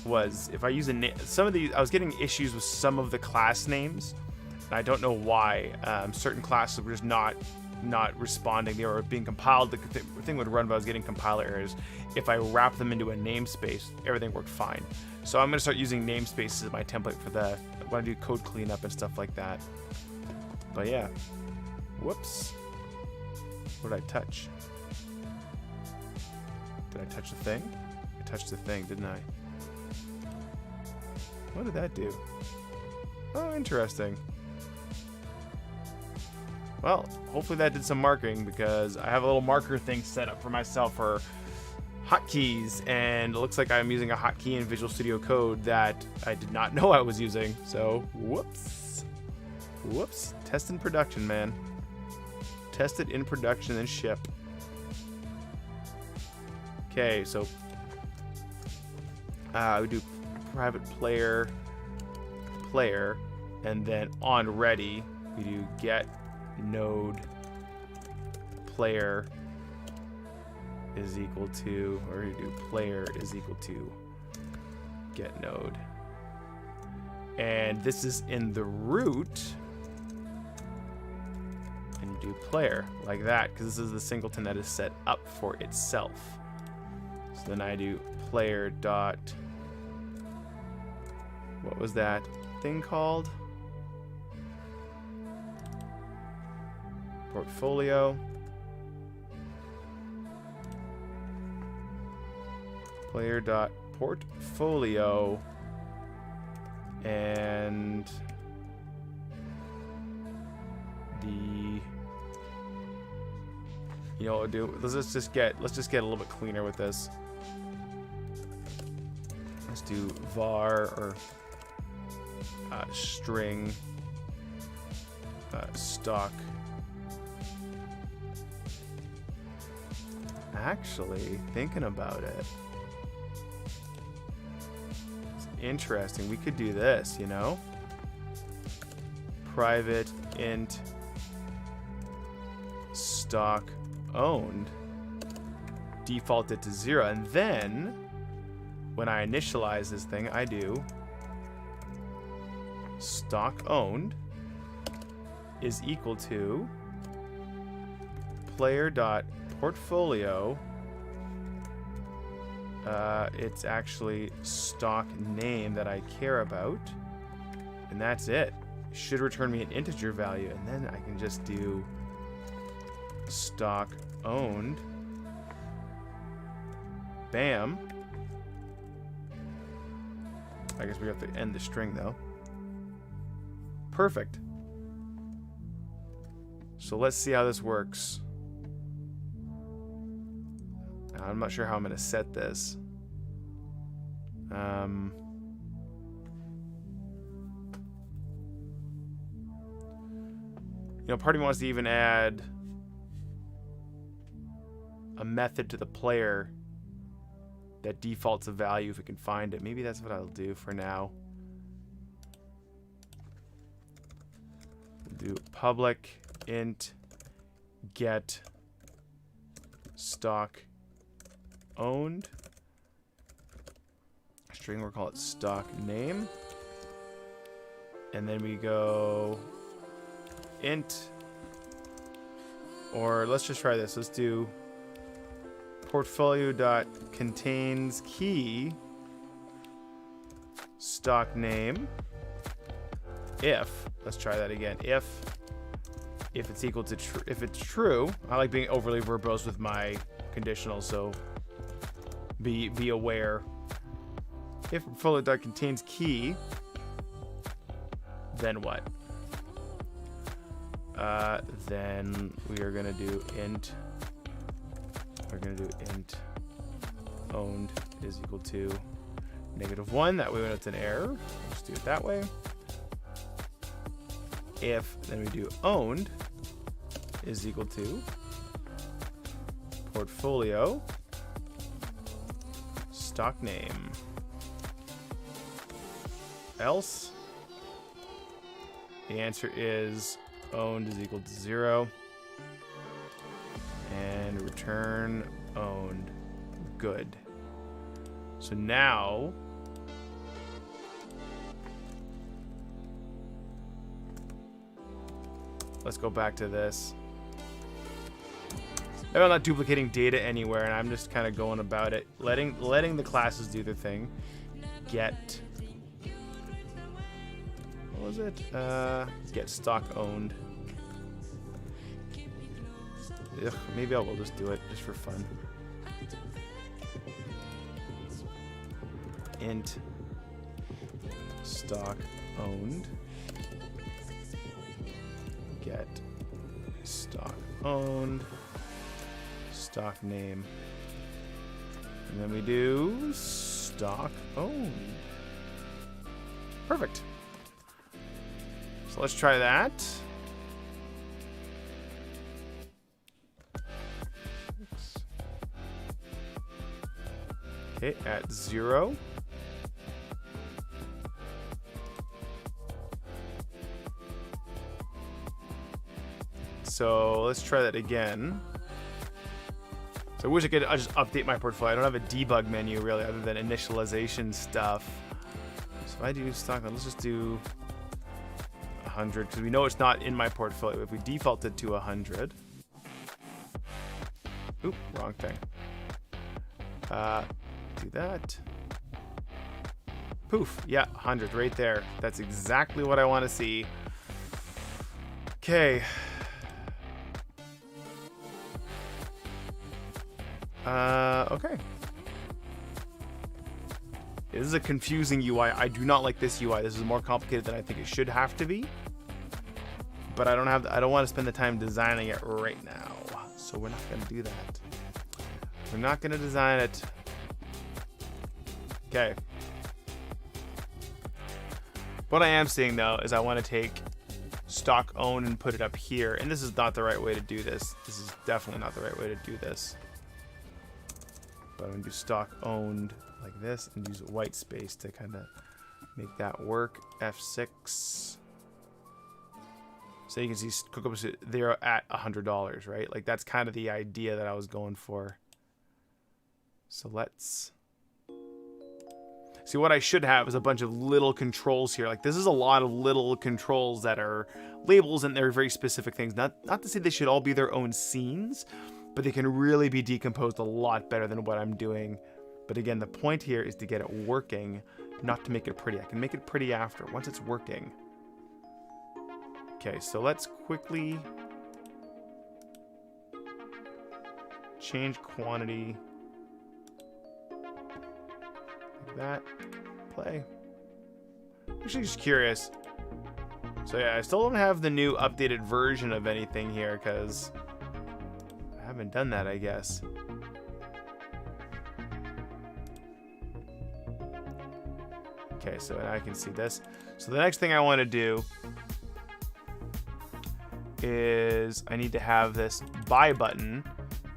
was if I use some of these, I was getting issues with some of the class names, and I don't know why. Certain classes were just not responding. They were being compiled. The thing would run, but I was getting compiler errors. If I wrap them into a namespace, everything worked fine. So I'm going to start using namespaces as my template for when I do code cleanup and stuff like that. But yeah. Whoops. What did I touch? Did I touch the thing? I touched the thing, didn't I? What did that do? Oh, interesting. Well, hopefully that did some marking, because I have a little marker thing set up for myself for hotkeys, and it looks like I'm using a hotkey in Visual Studio Code that I did not know I was using. So, whoops. Whoops. Test in production, man. Test it in production and ship. Okay, so we do private player, and then on ready, we do get node player is equal to, or we do player is equal to get node. And this is in the root, and you do player like that, because this is the singleton that is set up for itself. So then I do player dot, what was that thing called? Portfolio. Player dot portfolio, and the, you know what we'll do, let's just get a little bit cleaner with this. Let's do var or string stock. Actually, thinking about it, it's interesting. We could do this, you know? Private int stock owned, default it to 0, and then when I initialize this thing, I do stock owned is equal to player dot portfolio. It's actually stock name that I care about, and that's it. Should return me an integer value, and then I can just do stock owned. Bam. I guess we have to end the string though. Perfect. So let's see how this works. I'm not sure how I'm going to set this. You know, part of me wants to even add a method to the player that defaults a value if we can find it. Maybe that's what I'll do for now. We'll do public int get stock owned string, we'll call it stock name, and then we go int, or let's just try this, let's do portfolio dot contains key stock name if, let's try that again, if it's equal to if it's true. I like being overly verbose with my conditionals, so be aware. If portfolio dot contains key, then what? Then we are gonna do int. We're gonna do int owned is equal to -1. That way when it's an error, let's do it that way. If then we do owned is equal to portfolio stock name. Else, the answer is owned is equal to 0, and return owned. Good. So now let's go back to this. I'm not duplicating data anywhere, and I'm just kind of going about it, letting the classes do their thing. Get, what was it? Get stock owned. Ugh, maybe I will just do it just for fun. Int stock owned. Get stock owned. Stock name. And then we do stock owned. Perfect. So let's try that. Okay, at 0. So let's try that again. So I wish I could just update my portfolio. I don't have a debug menu really other than initialization stuff. So if I do stock, let's just do 100 because we know it's not in my portfolio. If we defaulted to 100. Oop, wrong thing. Do that. Poof, yeah, 100 right there. That's exactly what I want to see. Okay. Okay. This is a confusing UI. I do not like this UI. This is more complicated than I think it should have to be. But I don't want to spend the time designing it right now. So we're not going to do that. We're not going to design it. Okay. What I am seeing though is I want to take stock owned and put it up here. And this is not the right way to do this. This is definitely not the right way to do this. But I'm going to do stock owned like this and use white space to kind of make that work. F6. So you can see CocoBoost, they're at $100, right? Like that's kind of the idea that I was going for. So let's see. What I should have is a bunch of little controls here. Like this is a lot of little controls that are labels and they're very specific things. Not to say they should all be their own scenes, but they can really be decomposed a lot better than what I'm doing. But again, the point here is to get it working, not to make it pretty. I can make it pretty after, once it's working. Okay, so let's quickly change quantity. Like that. Play. Actually, just curious. So yeah, I still don't have the new updated version of anything here because I haven't done that, I guess. Okay, so now I can see this. So the next thing I want to do is I need to have this buy button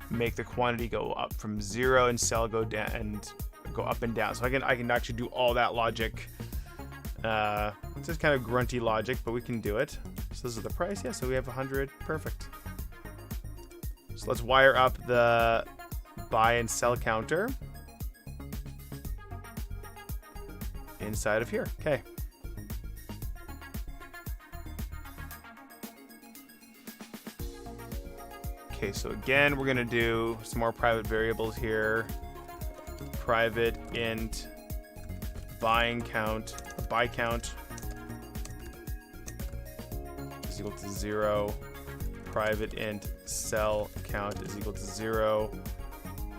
make the quantity go up from 0 and sell go down and go up and down. So I can actually do all that logic. It's just kind of grunty logic, but we can do it. So this is the price. Yeah, so we have 100. Perfect. So let's wire up the buy and sell counter inside of here. Okay. Okay, so again, we're going to do some more private variables here. Private int buy count is equal to 0. Private int sell count is equal to 0.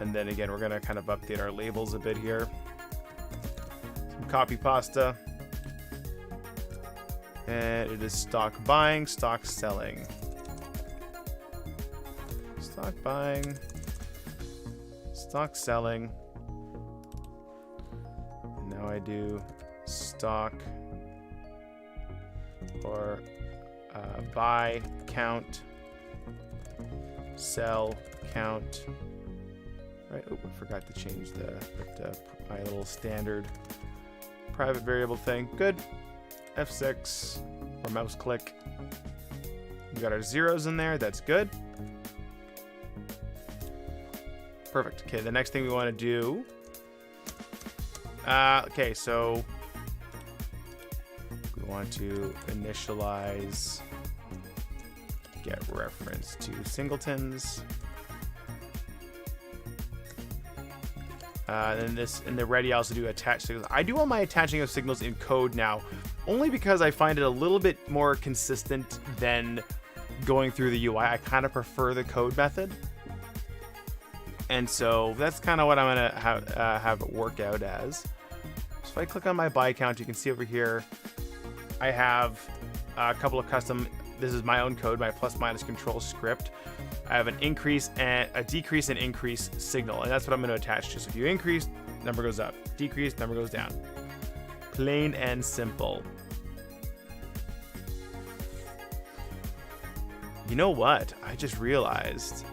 And then again, we're going to kind of update our labels a bit here. Some copy pasta. And it is stock buying, stock selling. Stock buying, stock selling. And now I do stock or buy count, sell count. Right. Oh, I forgot to change my little standard private variable thing. Good. F6 or mouse click. We got our zeros in there. That's good. Perfect. Okay, the next thing we want to do. Okay, so we want to initialize get reference to singletons. Then this in the ready, I also do attach signals. I do all my attaching of signals in code now, only because I find it a little bit more consistent than going through the UI. I kind of prefer the code method. And so that's kind of what I'm going to have it work out as. So if I click on my buy count, you can see over here, I have a couple of custom, this is my own code, my plus minus control script. I have an increase and a decrease and increase signal, and that's what I'm going to attach to. So if you increase, number goes up. Decrease, number goes down. Plain and simple. You know what? I just realized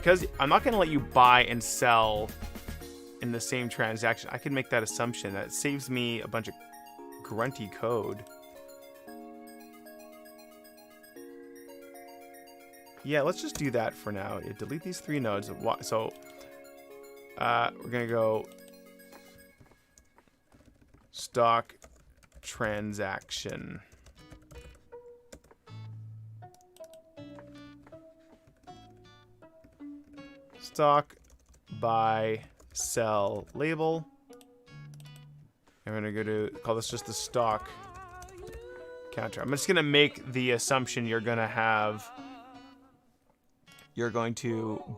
because I'm not going to let you buy and sell in the same transaction. I can make that assumption. That saves me a bunch of grunty code. Yeah, let's just do that for now. Delete these 3 nodes. So we're going to go stock transaction. Stock, buy, sell, label. I'm going to go to call this just the stock counter. I'm just going to make the assumption you're going to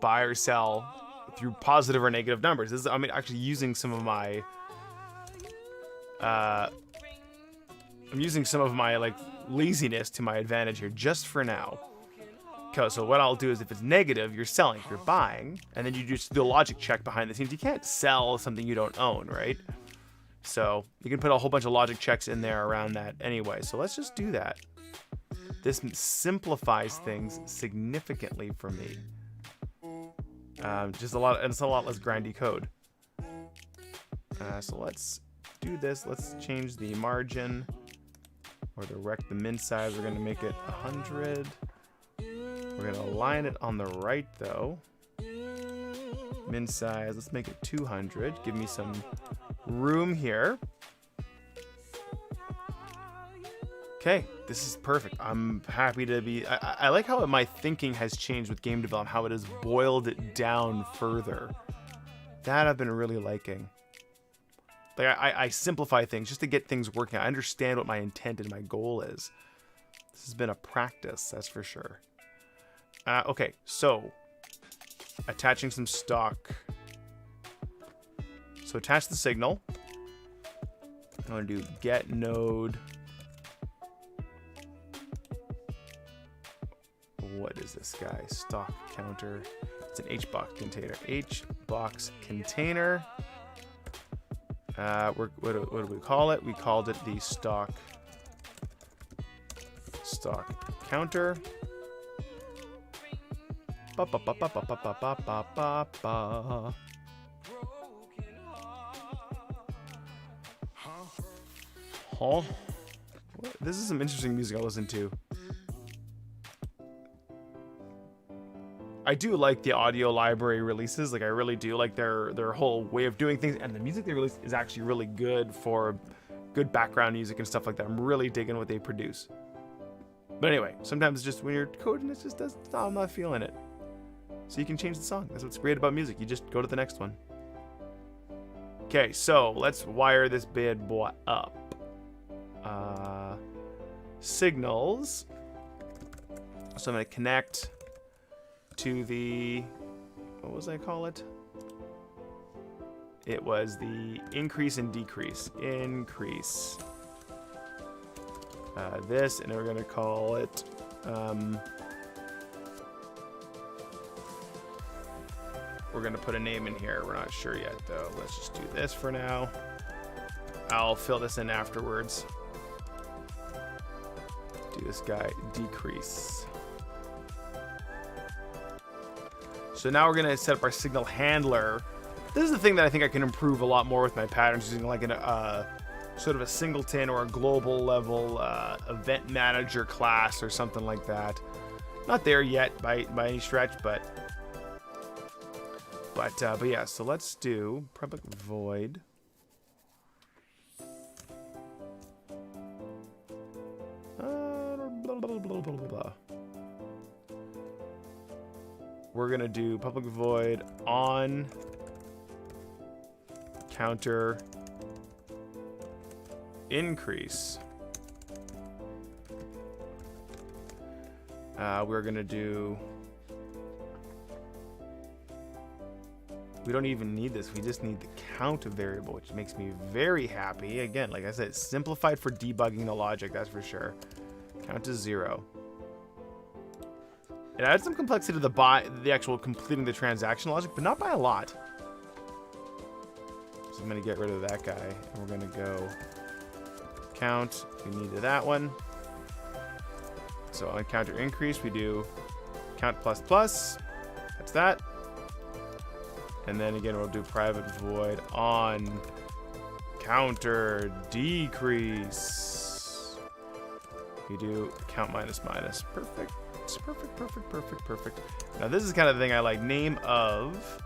buy or sell through positive or negative numbers. This is, I'm actually using some of my like laziness to my advantage here just for now. Okay, so what I'll do is if it's negative, you're selling, you're buying, and then you just do a logic check behind the scenes. You can't sell something you don't own, right? So you can put a whole bunch of logic checks in there around that anyway. So let's just do that. This simplifies things significantly for me. Just a lot, and it's a lot less grindy code. So let's do this. Let's change the margin or the min size. We're going to make it 100. We're going to align it on the right, though. Min size, let's make it 200. Give me some room here. Okay, this is perfect. I'm happy to be... I like how my thinking has changed with game development, how it has boiled it down further. That I've been really liking. Like, I simplify things just to get things working. I understand what my intent and my goal is. This has been a practice, that's for sure. Okay, so attaching some stock. So attach the signal. I'm going to do get node. What is this guy? Stock counter. It's an HBox container. HBox container. What do we call it? We called it the stock counter. Ba ba ba ba ba ba ba ba ba ba. Huh? This is some interesting music I'll listen to. I do like the audio library releases. Like, I really do like their whole way of doing things, and the music they release is actually really good for good background music and stuff like that. I'm really digging what they produce. But anyway, sometimes it's just when you're coding, it just does. Oh, I'm not feeling it. So you can change the song. That's what's great about music. You just go to the next one. Okay, so let's wire this bad boy up. Signals. So I'm going to connect to the, what was I call it? It was the increase and decrease. Increase. This, and we're going to call it, we're going to put a name in here. We're not sure yet, though. Let's just do this for now. I'll fill this in afterwards. Do this guy, decrease. So now we're going to set up our signal handler. This is the thing that I think I can improve a lot more with my patterns, using like sort of a singleton or a global level event manager class or something like that. Not there yet by any stretch, but yeah. So let's do public void. We're gonna do public void on counter increase. We're gonna do, we don't even need this, we just need the count variable, which makes me very happy. Again, like I said, simplified for debugging the logic, that's for sure. Count to 0. It adds some complexity to the actual completing the transaction logic, but not by a lot. So I'm going to get rid of that guy, and we're going to go count. We needed that one. So on counter increase, we do count plus plus. That's that. And then again, we'll do private void on counter decrease. We do count minus minus. Perfect. Perfect, perfect, perfect, perfect. Now this is kind of the thing I like. Name of,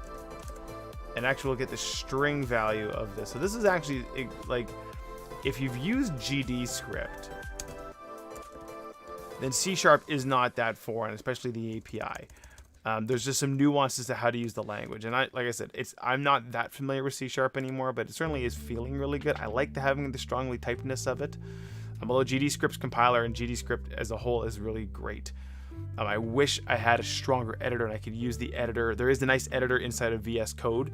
and actually we'll get the string value of this. So this is actually like, if you've used GD script, then C# is not that foreign, especially the API. There's just some nuances to how to use the language, and like I said, I'm not that familiar with C# anymore, but it certainly is feeling really good. I like having the strongly typedness of it. Although GD script's compiler and GD script as a whole is really great. I wish I had a stronger editor and I could use the editor. There is a nice editor inside of VS Code,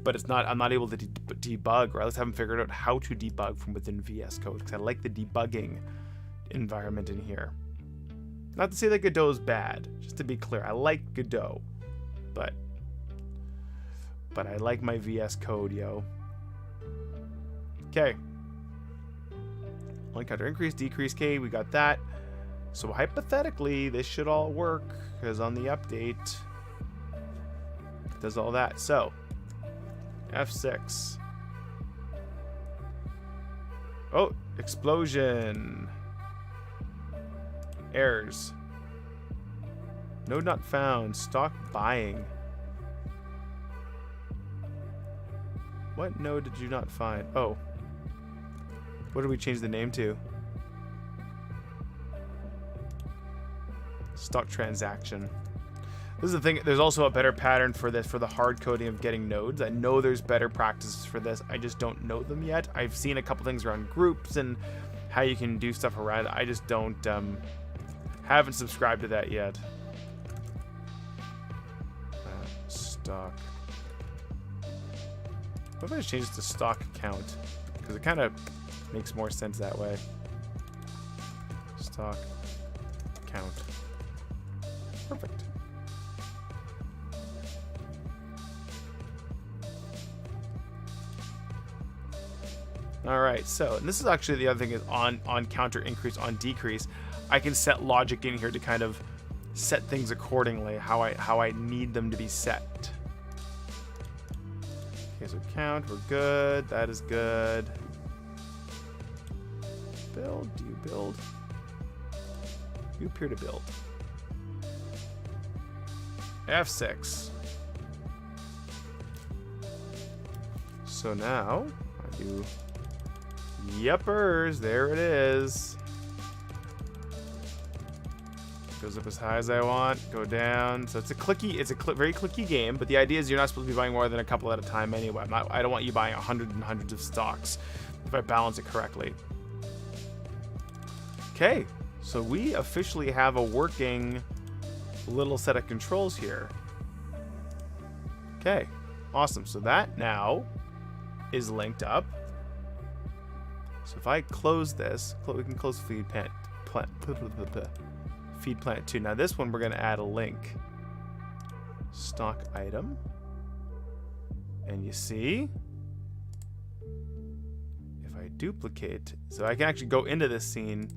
but it's not. I'm not able to debug, or at least haven't figured out how to debug from within VS Code, because I like the debugging environment in here. Not to say that Godot is bad, just to be clear. I like Godot, but I like my VS Code, yo. Okay. Only counter increase, decrease K, we got that. So hypothetically, this should all work, because on the update, it does all that. So, F6. Oh, explosion. Errors. Node not found. Stock buying. What node did you not find? Oh. What did we change the name to? Stock transaction. This is the thing. There's also a better pattern for this, for the hard coding of getting nodes. I know there's better practices for this. I just don't know them yet. I've seen a couple things around groups and how you can do stuff around it. I just don't, haven't subscribed to that yet. Stock. What if I just change it to stock count? Because it kind of makes more sense that way. Stock count. Perfect. All right, so, and this is actually the other thing, is on counter increase, on decrease, I can set logic in here to kind of set things accordingly, how I need them to be set. Okay, so count, we're good. That is good. Build, do you build? You appear to build. F6. So now I do yuppers. There it is. Goes up as high as I want. Go down. So it's a clicky. It's a very clicky game. But the idea is you're not supposed to be buying more than a couple at a time anyway. I don't want you buying hundreds and hundreds of stocks if I balance it correctly. Okay. So we officially have a working little set of controls here. Okay. Awesome. So that now is linked up. So if I close this, we can close feed plant 2. Now this one we're going to add a link. Stock item. And you see, if I duplicate, so I can actually go into this scene,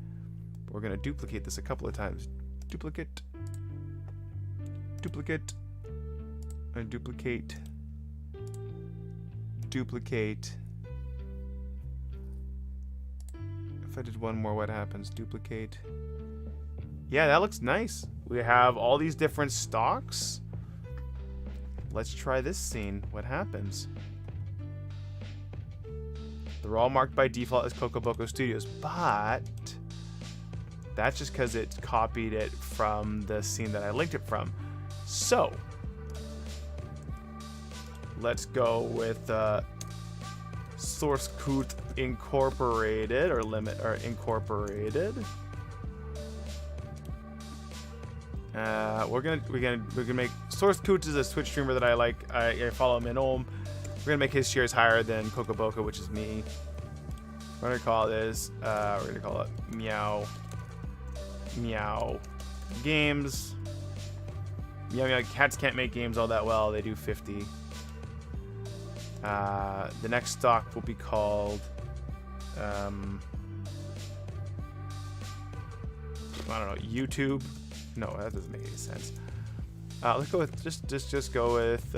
but we're going to duplicate this a couple of times. Duplicate, duplicate, and duplicate, duplicate. If I did one more, what happens? Duplicate. Yeah, that looks nice. We have all these different stocks. Let's try this scene. What happens? They're all marked by default as Kokoboko Studios, but that's just because it copied it from the scene that I linked it from. So let's go with source code incorporated, or limit, or incorporated. We're gonna make Source Coots is a Twitch streamer that I like. I follow him in Ulm. We're gonna make his shares higher than Kokoboko, which is me. We're gonna call this. We're gonna call it Meow Games. Meow cats can't make games all that well. They do 50. The next stock will be called. I don't know. YouTube. No, that doesn't make any sense. Let's go with just go with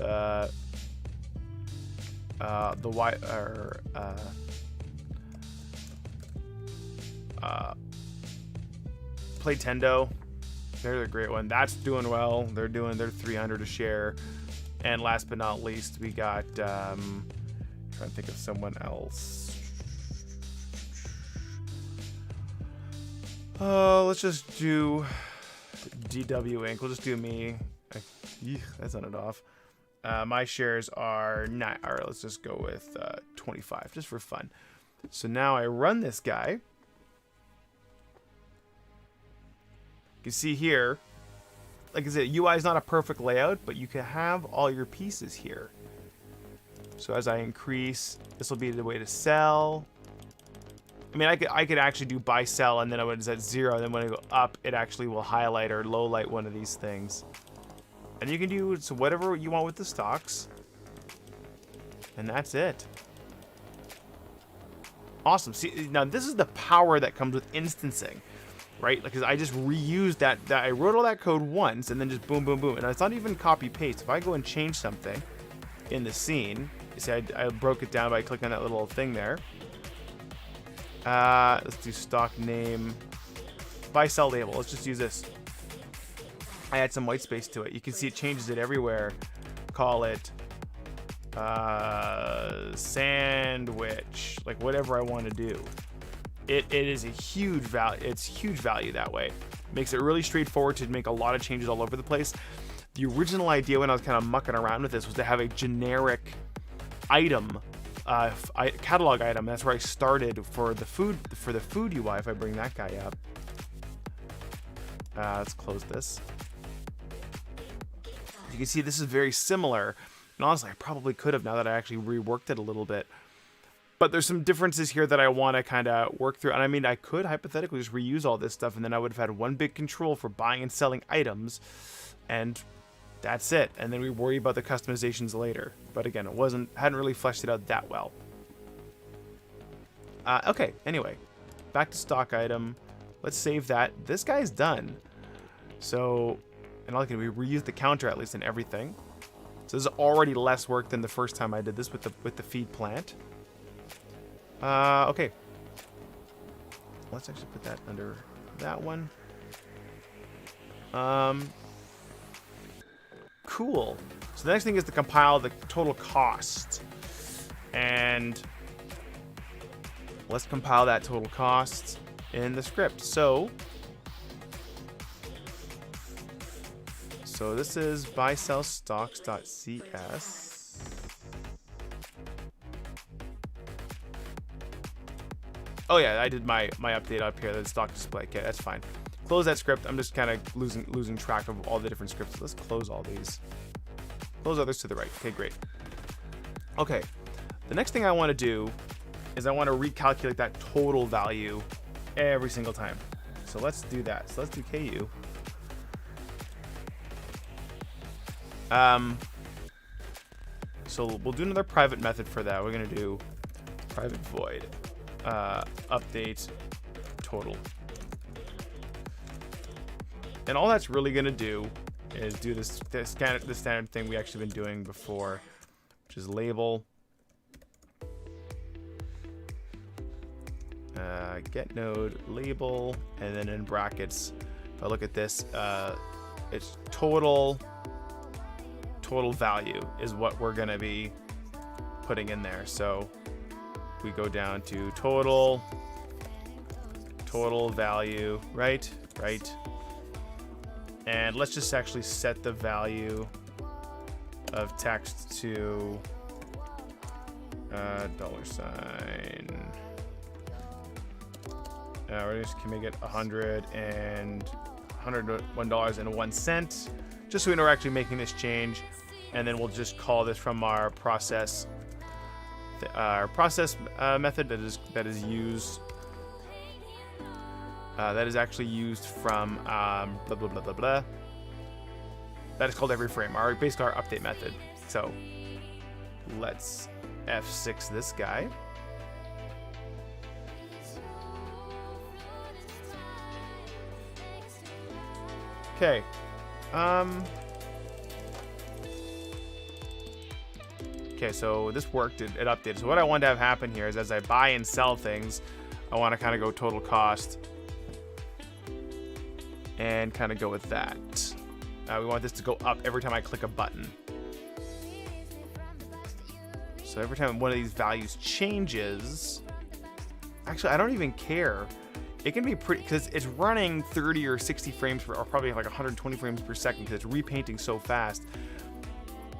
the Y or Playtendo. They're a great one. That's doing well. They're 300 a share. And last but not least, we got trying to think of someone else. Let's just do DW Inc. We'll just do me. That sounded off. My shares are 9. All right, let's just go with 25 just for fun. So now I run this guy. You can see here, like I said, UI is not a perfect layout, but you can have all your pieces here. So as I increase, this will be the way to sell. I mean, I could actually do buy, sell, and then when it's at 0, and then when I go up, it actually will highlight or low light one of these things. And you can do so whatever you want with the stocks. And that's it. Awesome. See, now this is the power that comes with instancing, right? Because I just reused that I wrote all that code once and then just boom, boom, boom. And it's not even copy paste. If I go and change something in the scene, you see I broke it down by clicking on that little thing there. Let's do stock name, buy, sell label. Let's just use this. I add some white space to it. You can see it changes it everywhere. Call it sandwich, like whatever I want to do. It is a huge value. It's huge value that way. Makes it really straightforward to make a lot of changes all over the place. The original idea when I was kind of mucking around with this was to have a generic item, catalog item. That's where I started for the food UI. If I bring that guy up, let's close this. You can see this is very similar. And honestly, I probably could have now that I actually reworked it a little bit. But there's some differences here that I want to kind of work through. And I mean, I could hypothetically just reuse all this stuff, and then I would have had one big control for buying and selling items. And that's it. And then we worry about the customizations later. But again, hadn't really fleshed it out that well. Okay, anyway. Back to stock item. Let's save that. This guy's done. So, and we reused the counter at least in everything. So this is already less work than the first time I did this with the feed plant. Okay. Let's actually put that under that one. Cool. So the next thing is to compile the total cost. And let's compile that total cost in the script. So this is buysellstocks.cs. Oh yeah, I did my update up here, the stock display. Okay, that's fine. Close that script. I'm just kind of losing track of all the different scripts. Let's close all these. Close others to the right. Okay, great. Okay, the next thing I want to do is I want to recalculate that total value every single time. So let's do that. So let's do KU. So we'll do another private method for that. We're going to do private void update total. And all that's really going to do is do the standard thing we actually been doing before, which is label get node label, and then in brackets, if I look at this, it's total value is what we're going to be putting in there. So we go down to total value, right? And let's just actually set the value of text to $. We're just gonna make it $101.01, just so we know we're actually making this change. And then we'll just call this from our process method that is used. That is actually used from blah blah blah blah blah. That is called every frame. Basically our update method. So let's F6 this guy. Okay. Okay, so this worked. It updated. So what I want to have happen here is as I buy and sell things, I want to kind of go total cost and kind of go with that. We want this to go up every time I click a button. So every time one of these values changes, actually, I don't even care. It can be pretty, because it's running 30 or 60 frames per, or probably like 120 frames per second because it's repainting so fast.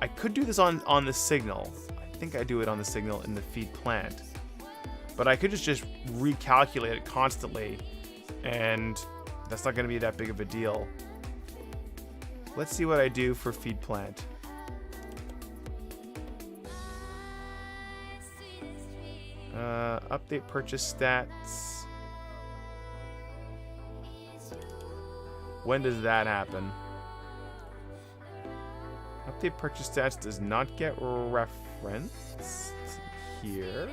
I could do this on the signal. I think I do it on the signal in the feed plant. But I could just recalculate it constantly, and that's not going to be that big of a deal. Let's see what I do for feed plant. Update purchase stats. When does that happen? Update purchase stats does not get referenced here.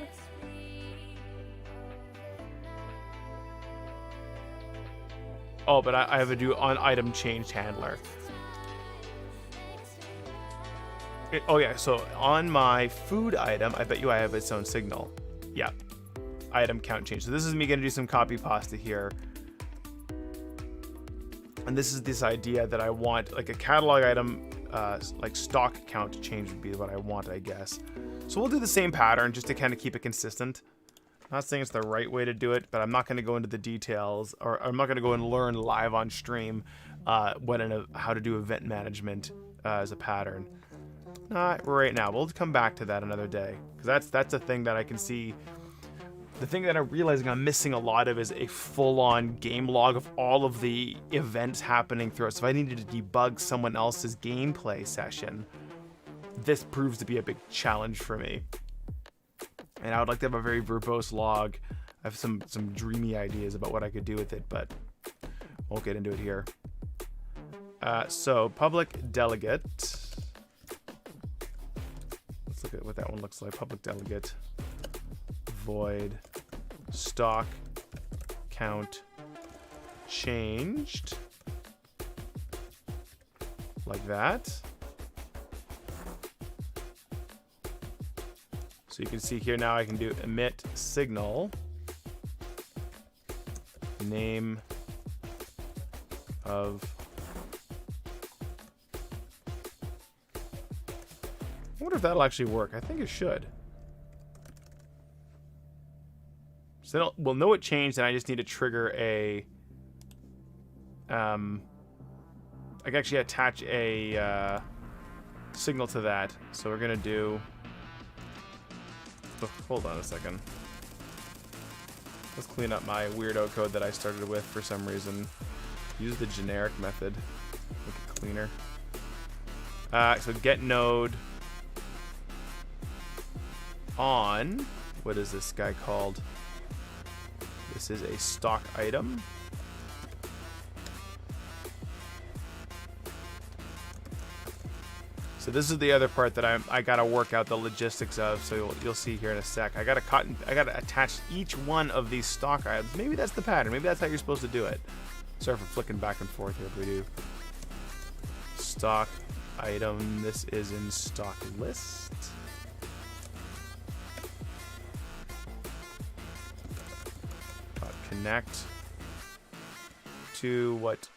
Oh, but I have to do on item change handler. Oh yeah, so on my food item, I bet you I have its own signal. Yeah, item count change. So this is me gonna do some copy pasta here. And this is this idea that I want, like a catalog item, like stock count change would be what I want, I guess. So we'll do the same pattern just to kind of keep it consistent. I'm not saying it's the right way to do it, but I'm not going to go into the details, or I'm not going to go and learn live on stream how to do event management as a pattern. Not right now. We'll come back to that another day, because that's a thing that I can see. The thing that I'm realizing I'm missing a lot of is a full-on game log of all of the events happening throughout. So if I needed to debug someone else's gameplay session, this proves to be a big challenge for me. And I would like to have a very verbose log. I have some dreamy ideas about what I could do with it, but won't get into it here. So public delegate. Let's look at what that one looks like. Public delegate. Void stock count changed, like that. So you can see here now I can do emit signal, name of, I wonder if that'll actually work. I think it should. So we'll know it changed, and I just need to trigger a... I can actually attach a signal to that. So we're going to do... Oh, hold on a second. Let's clean up my weirdo code that I started with for some reason. Use the generic method. Make it cleaner. So get node on... What is this guy called? This is a stock item. So this is the other part that I gotta work out the logistics of. So you'll see here in a sec. I gotta attach each one of these stock items. Maybe that's the pattern. Maybe that's how you're supposed to do it. Sorry for flicking back and forth here. If we do stock item, this is in stock list. Connect to what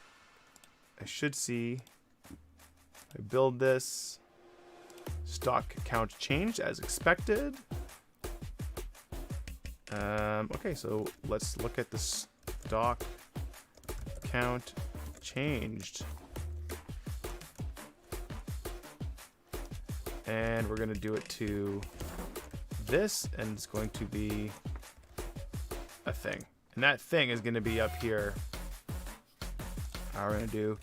I should see. I build this. Stock count changed as expected. Okay, so let's look at the stock count changed. And we're going to do it to this, and it's going to be a thing. And that thing is going to be up here. We're going to do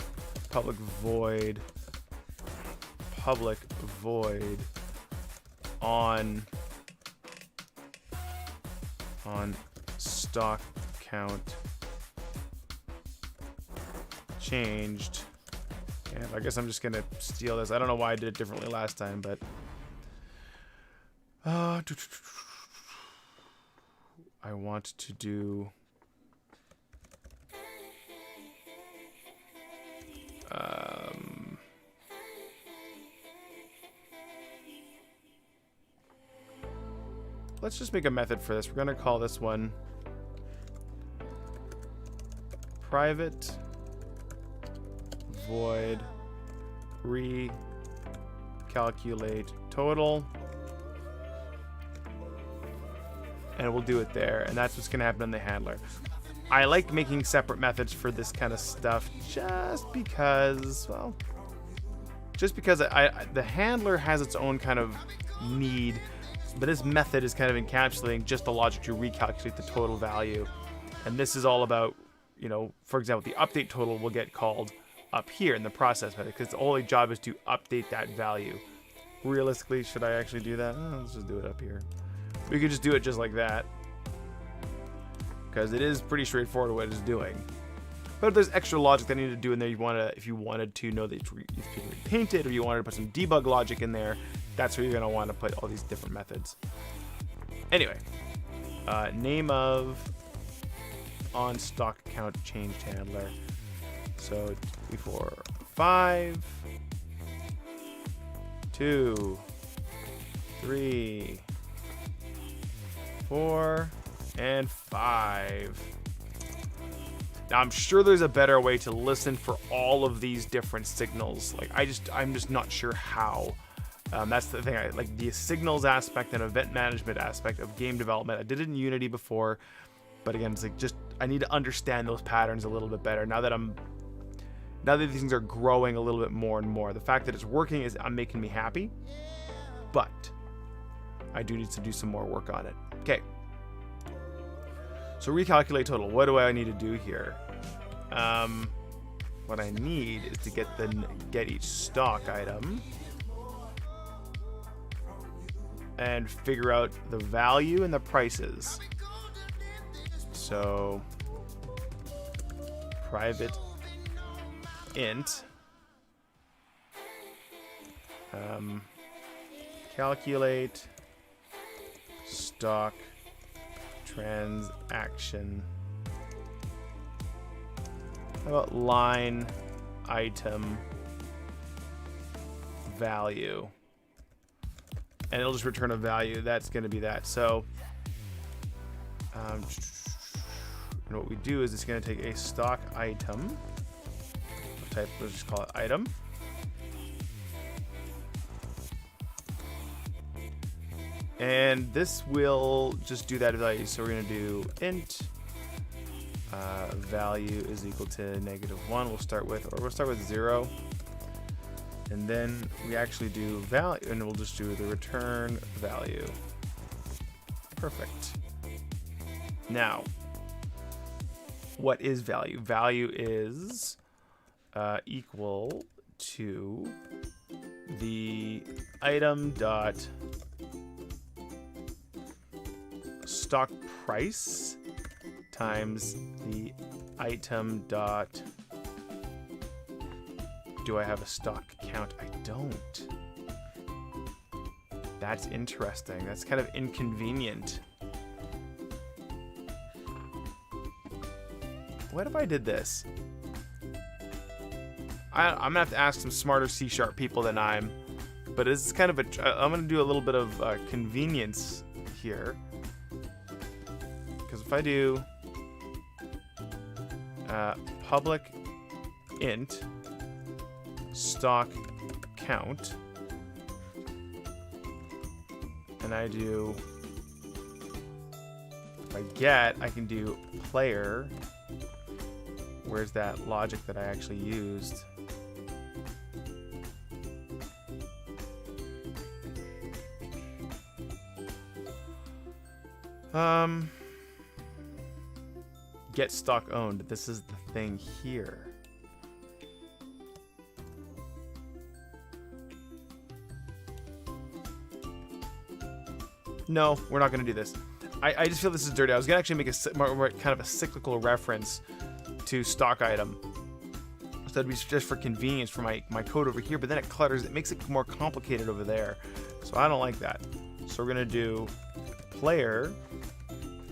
public void on stock count changed. And I guess I'm just going to steal this. I don't know why I did it differently last time, but I want to do let's just make a method for this. We're going to call this one private void recalculate total. And we'll do it there. And that's what's going to happen in the handler. I like making separate methods for this kind of stuff just because, well, the handler has its own kind of need, but this method is kind of encapsulating just the logic to recalculate the total value. And this is all about, you know, for example, the update total will get called up here in the process method because the only job is to update that value. Realistically, should I actually do that? Let's just do it up here. We could just do it just like that because it is pretty straightforward what it's doing. But if there's extra logic that I need to do in there, if you wanted to know that it's painted, or you wanted to put some debug logic in there, that's where you're going to want to put all these different methods. Anyway, name of on stock count changed handler. So 3, 4, 5, 2, 3, 4, and 5. Now I'm sure there's a better way to listen for all of these different signals. Like I'm just not sure how. That's the thing. I like the signals aspect and event management aspect of game development. I did it in Unity before, but again, it's like I need to understand those patterns a little bit better now that these things are growing a little bit more and more. The fact that it's working is making me happy, but I do need to do some more work on it. Okay. So recalculate total. What do I need to do here? What I need is to get each stock item and figure out the value and the prices. So private int calculate stock transaction. How about line item value? And it'll just return a value. That's going to be that. So and what we do is it's going to take a stock item. Let's just call it item. And this will just do that value. So we're going to do int value is equal to -1. We'll start with 0. And then we actually do value, and we'll just do the return value. Perfect. Now, what is value? Value is equal to the item dot stock price times the item dot, do I have a stock count? I don't. That's interesting. That's kind of inconvenient. What if I did this? I'm gonna have to ask some smarter C# people than I'm, but it's kind of I'm gonna do a little bit of convenience here. Because if I do public int stock count, and I do, if I can do player. Where's that logic that I actually used? Get stock owned. This is the thing here. No, we're not going to do this. I just feel this is dirty. I was going to actually make a more kind of a cyclical reference to stock item. So that'd be just for convenience for my code over here, but then it clutters. It makes it more complicated over there. So I don't like that. So we're going to do player.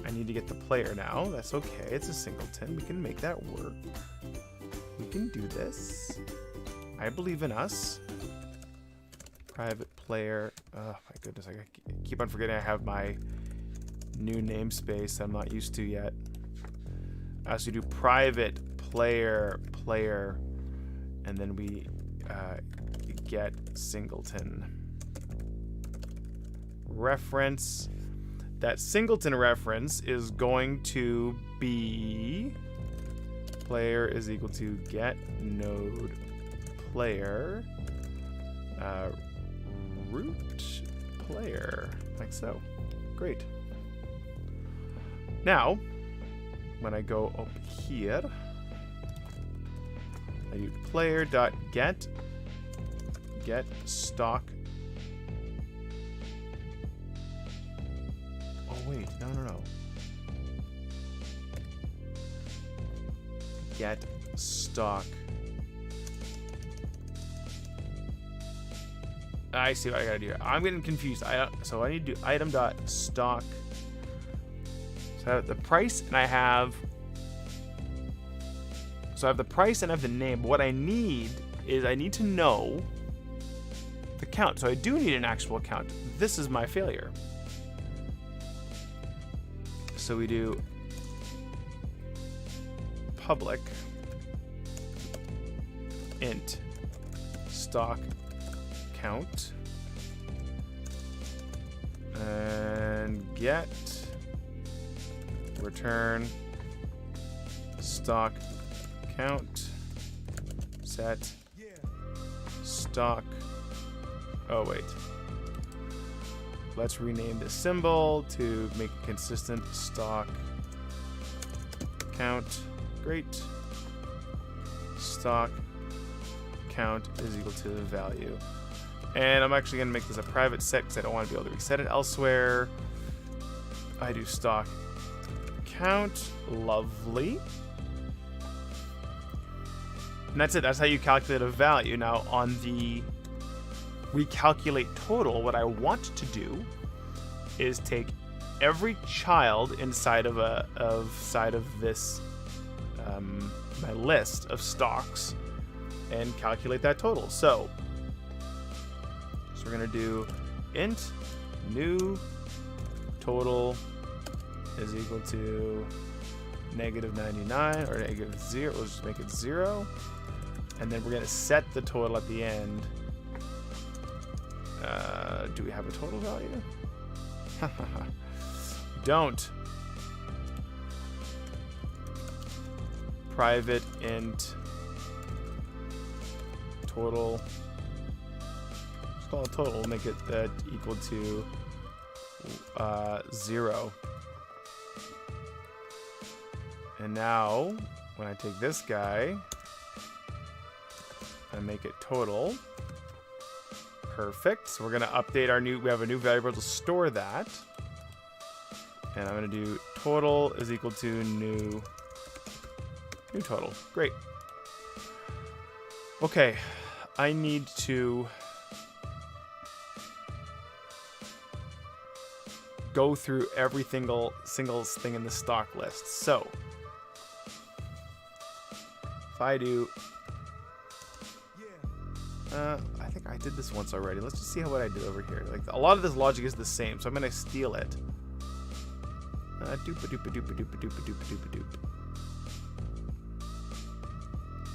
I need to get the player now. That's okay. It's a singleton. We can make that work. We can do this. I believe in us. Private player. Oh my goodness. I keep on forgetting I have my new namespace I'm not used to yet. So we do private player, and then we get singleton reference. That singleton reference is going to be player is equal to get node player root player, like so. Great. Now, when I go up here, I do player.get stock. Oh wait, no. Get stock. I see what I gotta do. I'm getting confused. So I need to do item.stock. So I have the price and I have. So I have the price and I have the name. What I need is I need to know the count. So I do need an actual count. This is my failure. So we do public int stock count and get return stock count set stock. Oh wait, let's rename the symbol to make it consistent. Stock count. Great. Stock count is equal to the value. And I'm actually going to make this a private set because I don't want to be able to reset it elsewhere. I do stock count. Lovely. And that's it. That's how you calculate a value. Now on the recalculate total, what I want to do is take every child inside of this my list of stocks and calculate that total. So we're gonna do int new total is equal to -99 or -0. We'll just make it 0, and then we're gonna set the total at the end. Do we have a total value? Don't. Private int total. Let's call it total. We'll make it equal to 0. And now, when I take this guy and make it total, perfect. So we're gonna update our we have a new variable to store that. And I'm gonna do total is equal to new total. Great. Okay, I need to go through every single thing in the stock list. So if I do, I think I did this once already. Let's just see what I did over here. Like a lot of this logic is the same, so I'm gonna steal it. Doop.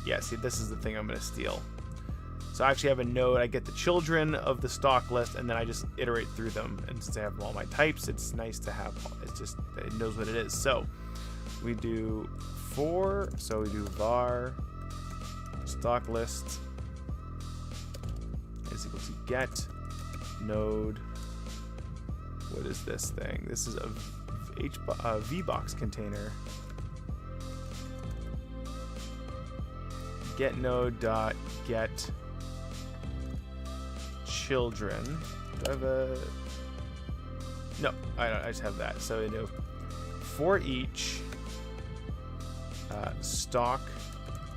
Yeah, see, this is the thing I'm gonna steal. So I actually have a node. I get the children of the stock list, and then I just iterate through them. And since I have all my types, it's nice to have. It's just it knows what it is. So we do for. So we do var stock list is equal to get node. What is this thing? This is a VBox container. Get node dot get children. Do I have a? No, I don't. I just have that. So I do for each stock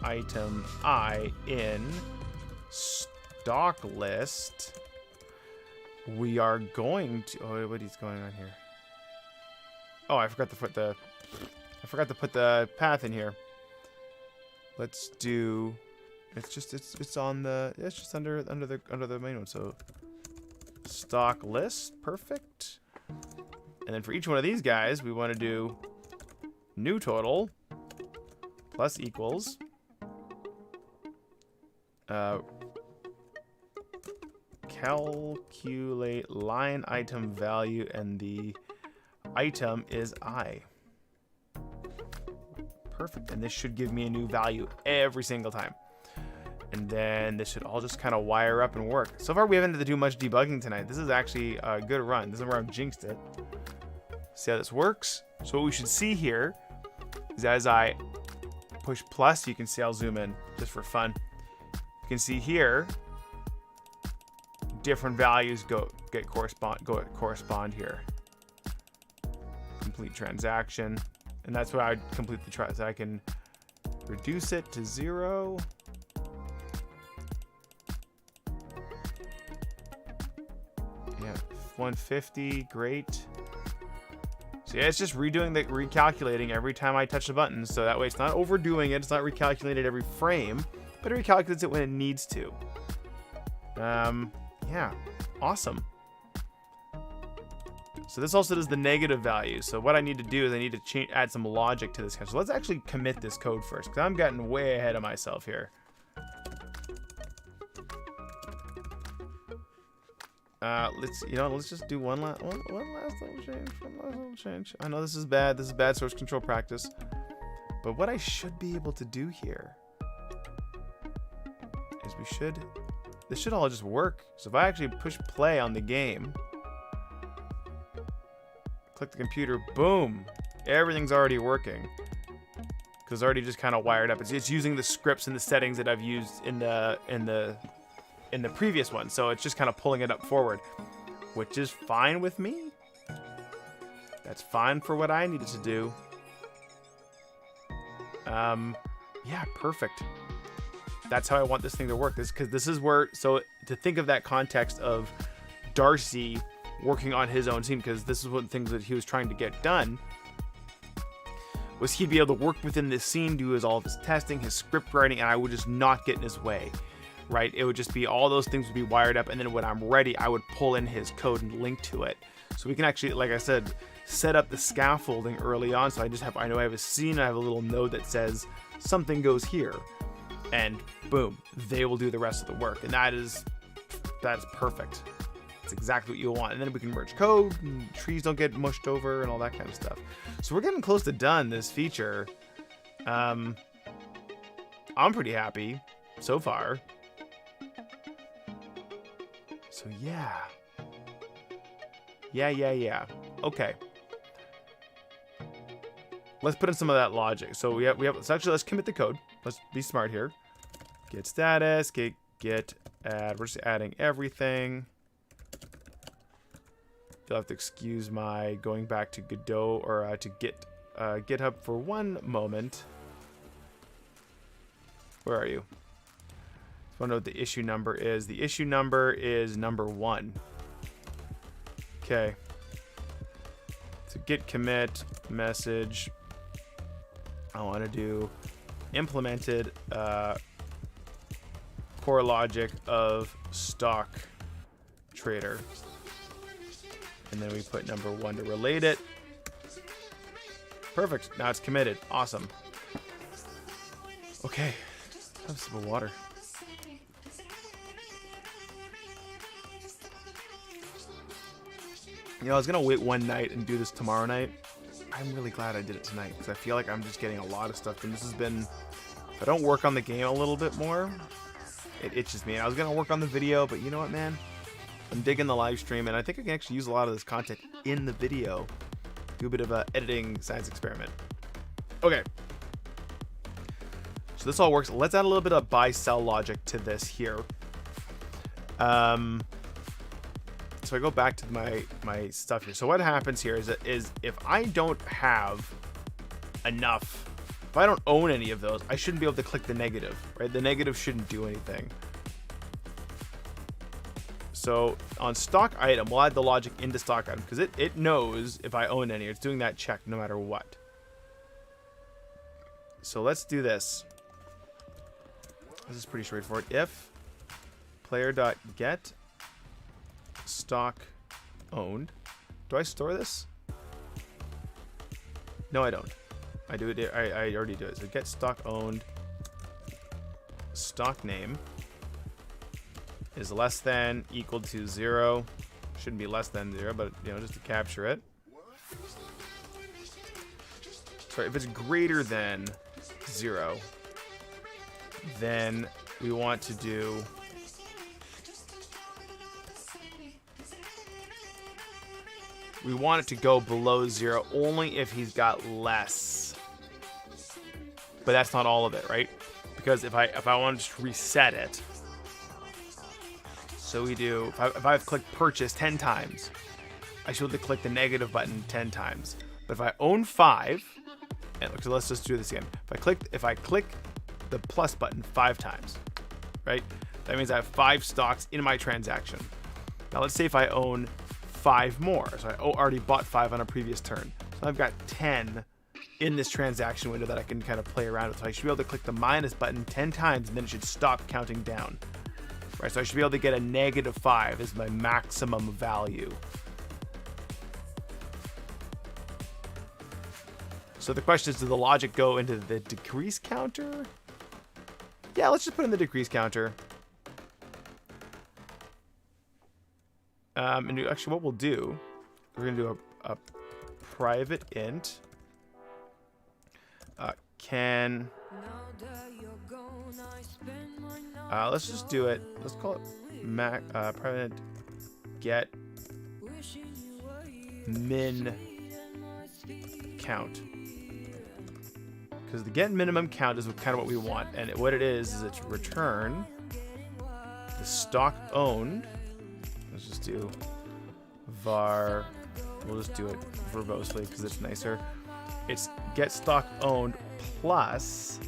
item I in stock list. We are going to. Oh, what is going on here? Oh, I forgot to put the path in here. Let's do. It's just it's on the. It's just under the main one. So stock list, perfect. And then for each one of these guys, we want to do new total plus equals calculate line item value, and the item is I. Perfect. And this should give me a new value every single time. And then this should all just kind of wire up and work. So far, we haven't had to do much debugging tonight. This is actually a good run. This is where I've jinxed it. See how this works? So what we should see here is as I push plus, you can see I'll zoom in just for fun. You can see here, different values correspond here. Complete transaction. And that's why I complete the try. So I can reduce it to 0. Yeah, 150, great. So yeah, it's just recalculating every time I touch the button. So that way it's not overdoing it. It's not recalculated every frame, but it recalculates it when it needs to. Yeah, awesome. So this also does the negative value. So what I need to do is I need to add some logic to this. So let's actually commit this code first, because I'm getting way ahead of myself here. Let's just do one last little change. I know this is bad. This is bad source control practice. But what I should be able to do here is this should all just work. So if I actually push play on the game, click the computer, boom, everything's already working. Because it's already just kind of wired up. It's using the scripts and the settings that I've used in the previous one. So it's just kind of pulling it up forward, which is fine with me. That's fine for what I needed to do. Yeah, perfect. That's how I want this thing to work. Because this is where, so to think of that context of Darcy working on his own scene, because this is one of the things that he was trying to get done, was he'd be able to work within this scene, do all of his testing, his script writing, and I would just not get in his way, right? It would just be all those things would be wired up, and then when I'm ready, I would pull in his code and link to it. So we can actually, like I said, set up the scaffolding early on. So I know I have a scene, I have a little node that says something goes here, and boom, they will do the rest of the work. And that's perfect. It's exactly what you want. And then we can merge code, and trees don't get mushed over and all that kind of stuff. So we're getting close to done this feature. I'm pretty happy so far. So yeah. Okay. Let's put in some of that logic. So let's commit the code. Let's be smart here. Get status, get add. We're just adding everything. You'll have to excuse my going back to Godot or to GitHub for one moment. Where are you? I want to know what the issue number is. The issue number is number 1. Okay. So git commit message. I want to do implemented core logic of stock trader. And then we put number 1 to relate it. Perfect. Now it's committed. Awesome. Okay. Have a sip of water. You know, I was going to wait one night and do this tomorrow night. I'm really glad I did it tonight because I feel like I'm just getting a lot of stuff. And this has been, if I don't work on the game a little bit more, it itches me. And I was going to work on the video, but you know what, man? I'm digging the live stream, and I think I can actually use a lot of this content in the video. Do a bit of a editing science experiment. Okay. So this all works. Let's add a little bit of buy-sell logic to this here. So I go back to my stuff here. So what happens here is if I don't have enough, if I don't own any of those, I shouldn't be able to click the negative, right? The negative shouldn't do anything. So on stock item, we'll add the logic into stock item because it knows if I own any. It's doing that check no matter what. So let's do this. This is pretty straightforward. If player.get stock owned. Do I store this? No, I don't. I do it. I already do it. So get stock owned. Stock name is less than equal to 0. Shouldn't be less than 0, but you know, just to capture it. Sorry, if it's greater than 0, then we want to do we want it to go below 0 only if he's got less. But that's not all of it, right? Because if I want to reset it, so we do, if I've clicked purchase 10 times, I should be able to click the negative button 10 times. But if I own 5, and so let's just do this again. If I click the plus button 5 times, right? That means I have 5 stocks in my transaction. Now let's say if I own 5 more. So I already bought 5 on a previous turn. So I've got 10 in this transaction window that I can kind of play around with. So I should be able to click the minus button 10 times and then it should stop counting down. Right, so I should be able to get a -5 as my maximum value. So the question is, does the logic go into the decrease counter? Yeah, let's just put in the decrease counter. And actually what we'll do, we're going to do a private int. Let's just do it. Let's call it private get min count. Because the get minimum count is kind of what we want. And what it is it's return the stock owned. Let's just do var. We'll just do it verbosely because it's nicer. It's get stock owned plus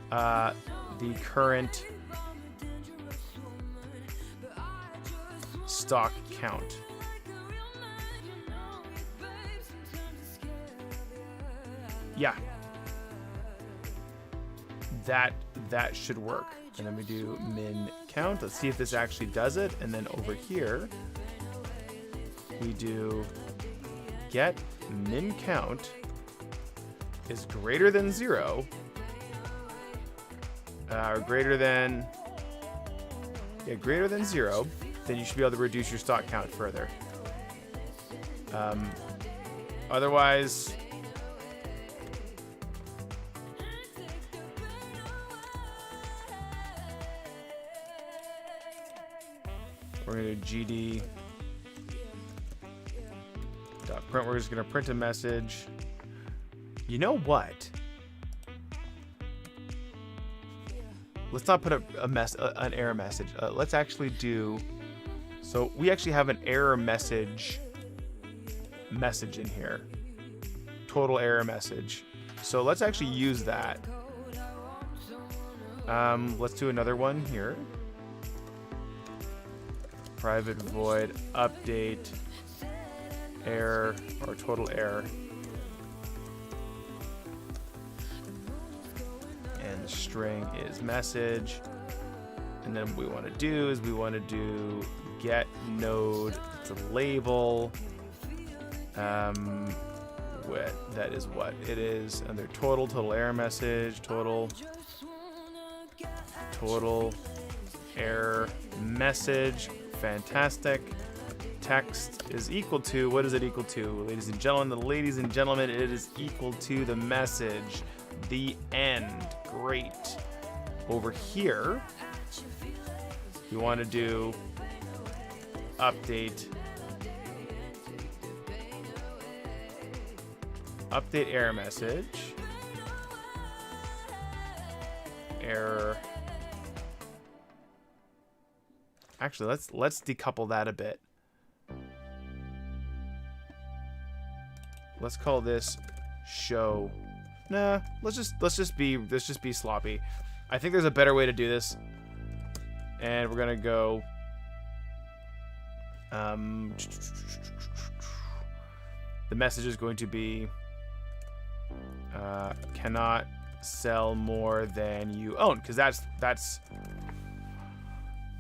the current stock count. Yeah. That should work. And then we do min count. Let's see if this actually does it. And then over here, we do get min count is greater than 0, or greater than 0, then you should be able to reduce your stock count further. Otherwise, we're going to do gd dot print. We're just going to print a message. You know what? Let's not put an error message. Let's actually do. So we actually have an error message in here. Total error message. So let's actually use that. Let's do another one here. Private void update error or total error. And the string is message. And then what we want to do is we want to do get node to label. That is what it is under total error message, total error message. Fantastic. Text is equal to, what is it equal to, ladies and gentlemen? It is equal to the message. The end. Great. Over here, you want to do update error message. Error. Actually, let's decouple that a bit. Let's call this show. Nah, let's just be sloppy. I think there's a better way to do this. And we're gonna go the message is going to be cannot sell more than you own, because that's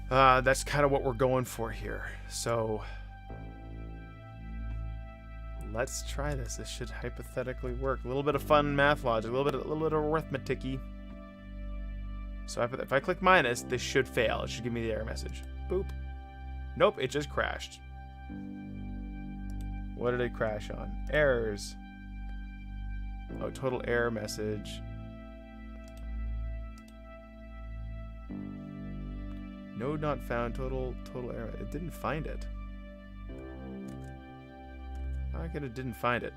kind of what we're going for here. So let's try this. This should hypothetically work. A little bit of fun math logic, a little bit of arithmetic-y. So if I click minus, this should fail. It should give me the error message. Boop. Nope, it just crashed. What did it crash on? Errors. Oh, total error message. Node not found. Total error. It didn't find it. How could it didn't find it?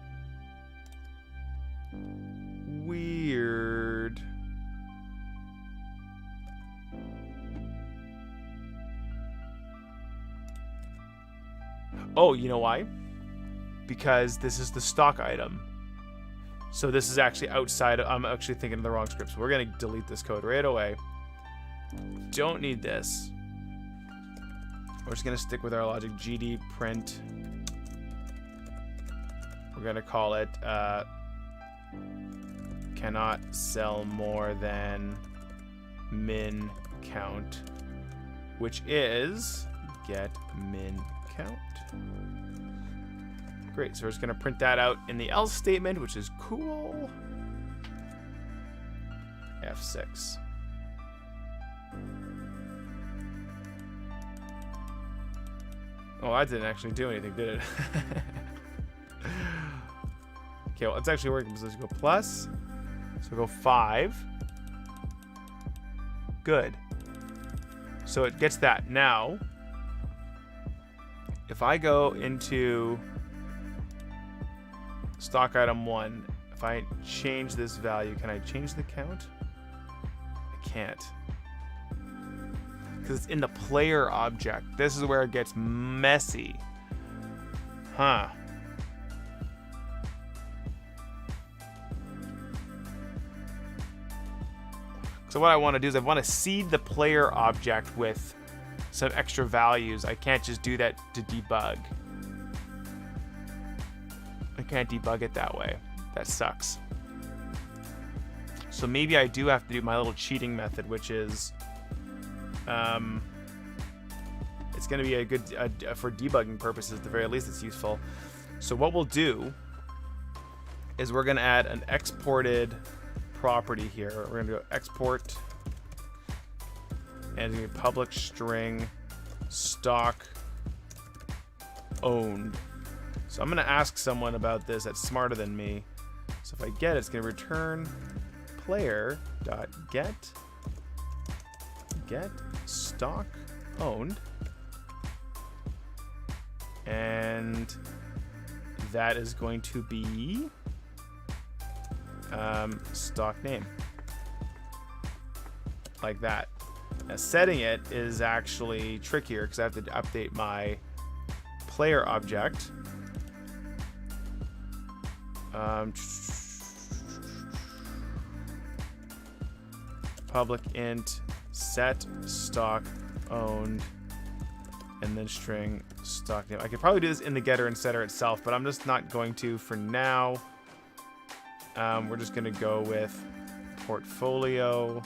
Weird. Oh, you know why? Because this is the stock item. So this is actually outside. I'm actually thinking of the wrong script. So we're going to delete this code right away. Don't need this. We're just going to stick with our logic. GD print. We're going to call it cannot sell more than min count, which is get min count. Great, so we're just going to print that out in the else statement, which is cool. F6. Oh, that didn't actually do anything, did it? Okay, well, it's actually working. So let's go plus. So go 5. Good. So it gets that. Now, if I go into stock item 1, if I change this value, can I change the count? I can't. Because it's in the player object. This is where it gets messy. Huh. So what I want to do is I want to seed the player object with some extra values. I can't just do that to debug. I can't debug it that way. That sucks. So maybe I do have to do my little cheating method, which is it's going to be a good for debugging purposes at the very least. It's useful. So what we'll do is we're going to add an exported property here. We're going to go export, and it's going to be public string stock owned. So I'm going to ask someone about this that's smarter than me. So if I get it, it's going to return player.get stock owned, and that is going to be stock name, like that. Now setting it is actually trickier because I have to update my player object. Public int set stock owned, and then string stock name. I could probably do this in the getter and setter itself, but I'm just not going to for now. We're just going to go with portfolio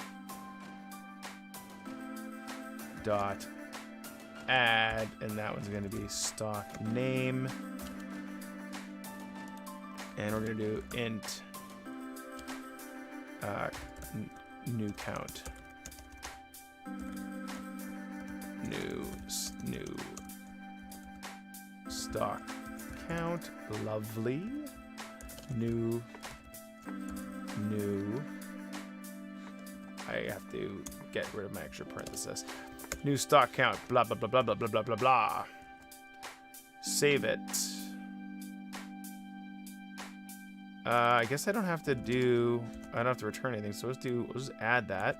dot add, and that one's going to be stock name, and we're going to do int new count, new stock count. Lovely. New I have to get rid of my extra parenthesis. New stock count, blah blah blah blah blah blah blah blah blah. Save it. I guess I don't have to return anything, so we'll just add that.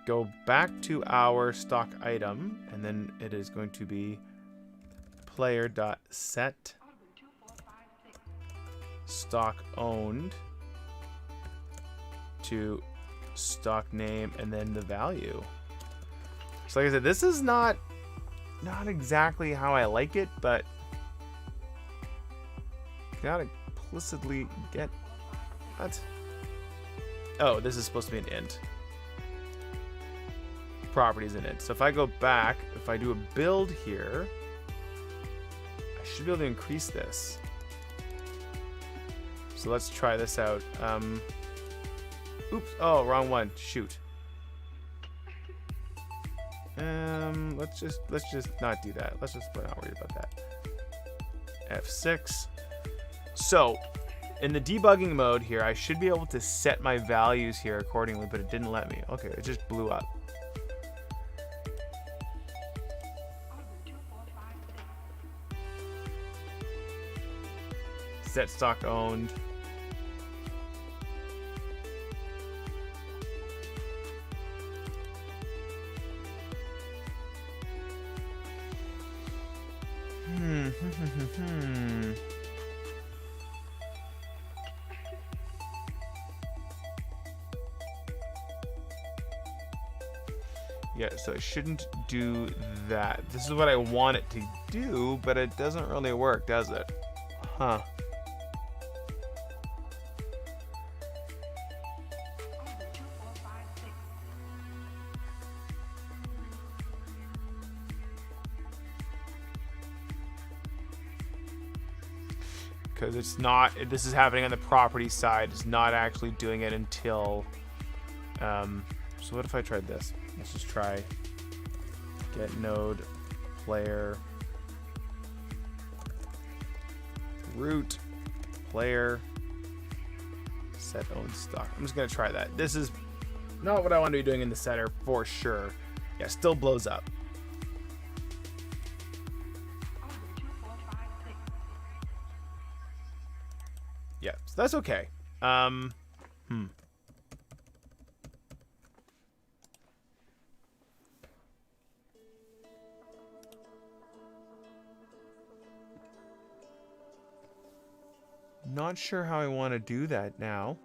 Go back to our stock item, and then it is going to be player.set stock owned to stock name, and then the value. So like I said, this is not exactly how I like it, but gotta implicitly get what? Oh, this is supposed to be an int. Properties in it. So if I go back, if I do a build here, I should be able to increase this. So let's try this out. Oops. Oh, wrong one. Shoot. Let's just not do that. Let's just not worry about that. F6. So, in the debugging mode here, I should be able to set my values here accordingly, but it didn't let me. Okay, it just blew up. Set stock owned. Yeah, so it shouldn't do that. This is what I want it to do, but it doesn't really work, does it? Huh. Because it's not, this is happening on the property side. It's not actually doing it until, so what if I tried this? Let's just try get node player root player set own stock. I'm just going to try that. This is not what I want to be doing in the setter for sure. Yeah, still blows up. Yeah, so that's okay. Not sure how I want to do that now.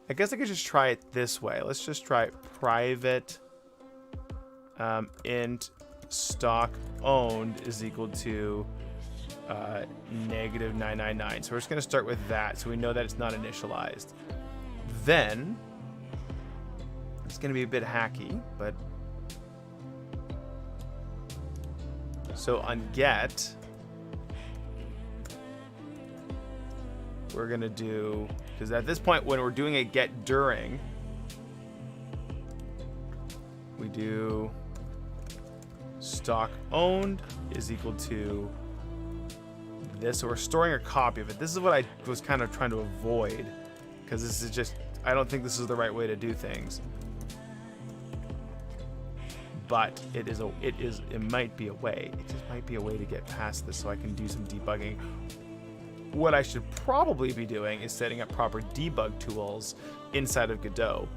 I guess I could just try it this way. Let's just try private int stock owned is equal to negative 999. So we're just going to start with that so we know that it's not initialized. Then it's going to be a bit hacky, but so on get we're going to do, because at this point when we're doing a get during, we do stock owned is equal to this. So we're storing a copy of it. This is what I was kind of trying to avoid, because this is just, I don't think this is the right way to do things. But it might be a way. It just might be a way to get past this so I can do some debugging. What I should probably be doing is setting up proper debug tools inside of Godot.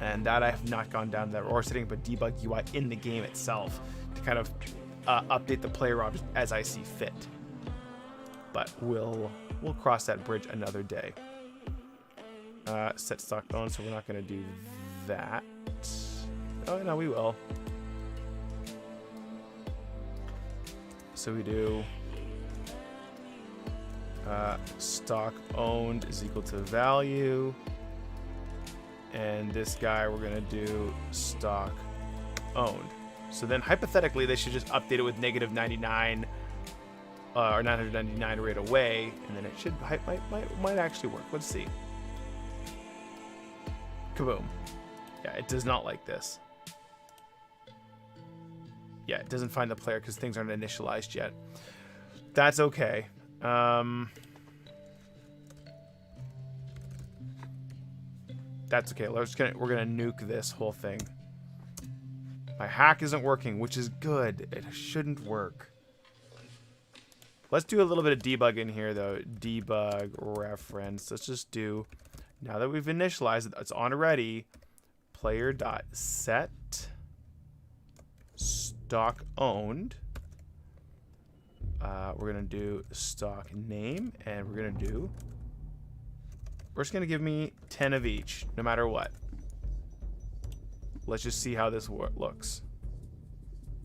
And that I have not gone down there, or setting up a debug UI in the game itself to kind of update the player object as I see fit. But we'll cross that bridge another day. Set stock owned, so we're not going to do that. Oh no, we will. So we do stock owned is equal to value, and this guy we're going to do stock owned. So then hypothetically they should just update it with negative 99 or 999 right away, and then it should might actually work. Let's see. Kaboom. Yeah, it does not like this. Yeah, it doesn't find the player because things aren't initialized yet. That's okay. That's okay. We're gonna nuke this whole thing. My hack isn't working, which is good. It shouldn't work. Let's do a little bit of debug in here, though. Debug reference. Let's just do, now that we've initialized it, it's on already. Player.set stock owned. We're gonna do stock name, and we're just gonna give me 10 of each, no matter what. Let's just see how this looks.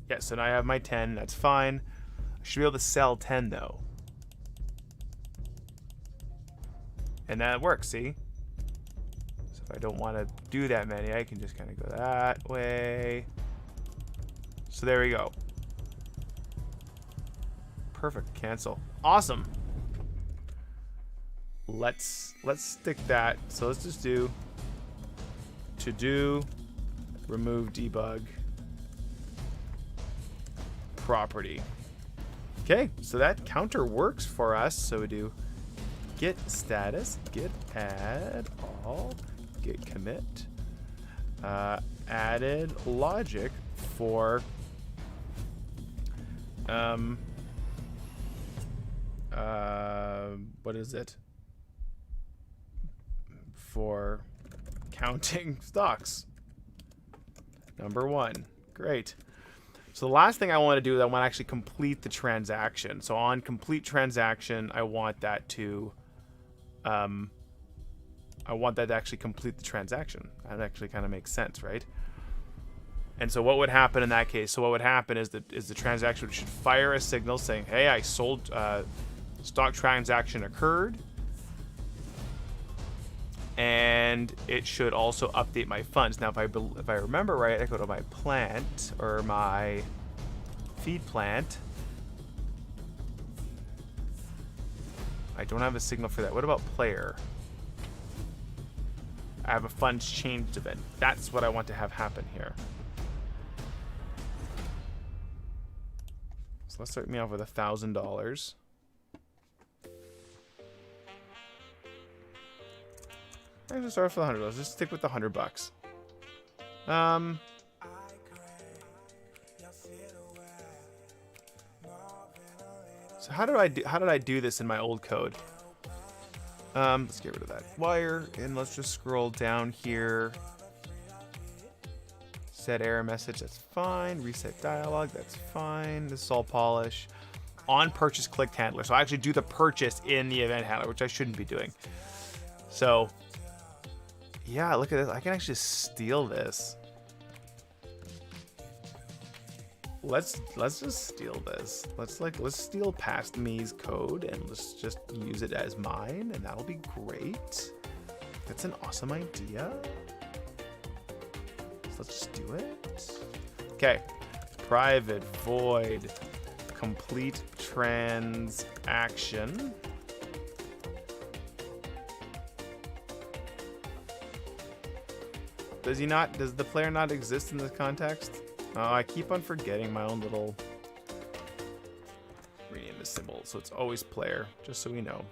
Yeah, so now I have my 10. That's fine. I should be able to sell 10 though, and that works. See. So if I don't want to do that many, I can just kind of go that way. So there we go. Perfect. Cancel. Awesome. let's stick that. So let's just do to do remove debug property. Okay, so that counter works for us. So we do git status, git add all, git commit, added logic for what is it? For counting stocks. Number 1. Great. So the last thing I want to do is I want to actually complete the transaction. So on complete transaction, I want that to actually complete the transaction. That actually kind of makes sense, right? And so what would happen in that case? So what would happen is that the transaction should fire a signal saying, "Hey, I sold stock transaction occurred." And it should also update my funds. Now, if I remember right, I go to my plant or my feed plant. I don't have a signal for that. What about player? I have a funds changed event. That's what I want to have happen here. So let's start me off with $1,000. I'm gonna start for the $100. Let's just stick with the $100. So how did I do this in my old code? Let's get rid of that wire and let's just scroll down here. Set error message, that's fine. Reset dialog, that's fine. This is all polish. On purchase clicked handler. So I actually do the purchase in the event handler, which I shouldn't be doing. So yeah, look at this. I can actually steal this. Let's just steal this. Let's steal past me's code and let's just use it as mine, and that'll be great. That's an awesome idea. So let's just do it. Okay. Private void complete transaction. Does the player not exist in this context? Oh, I keep on forgetting my own little rename the symbol. So it's always player, just so we know.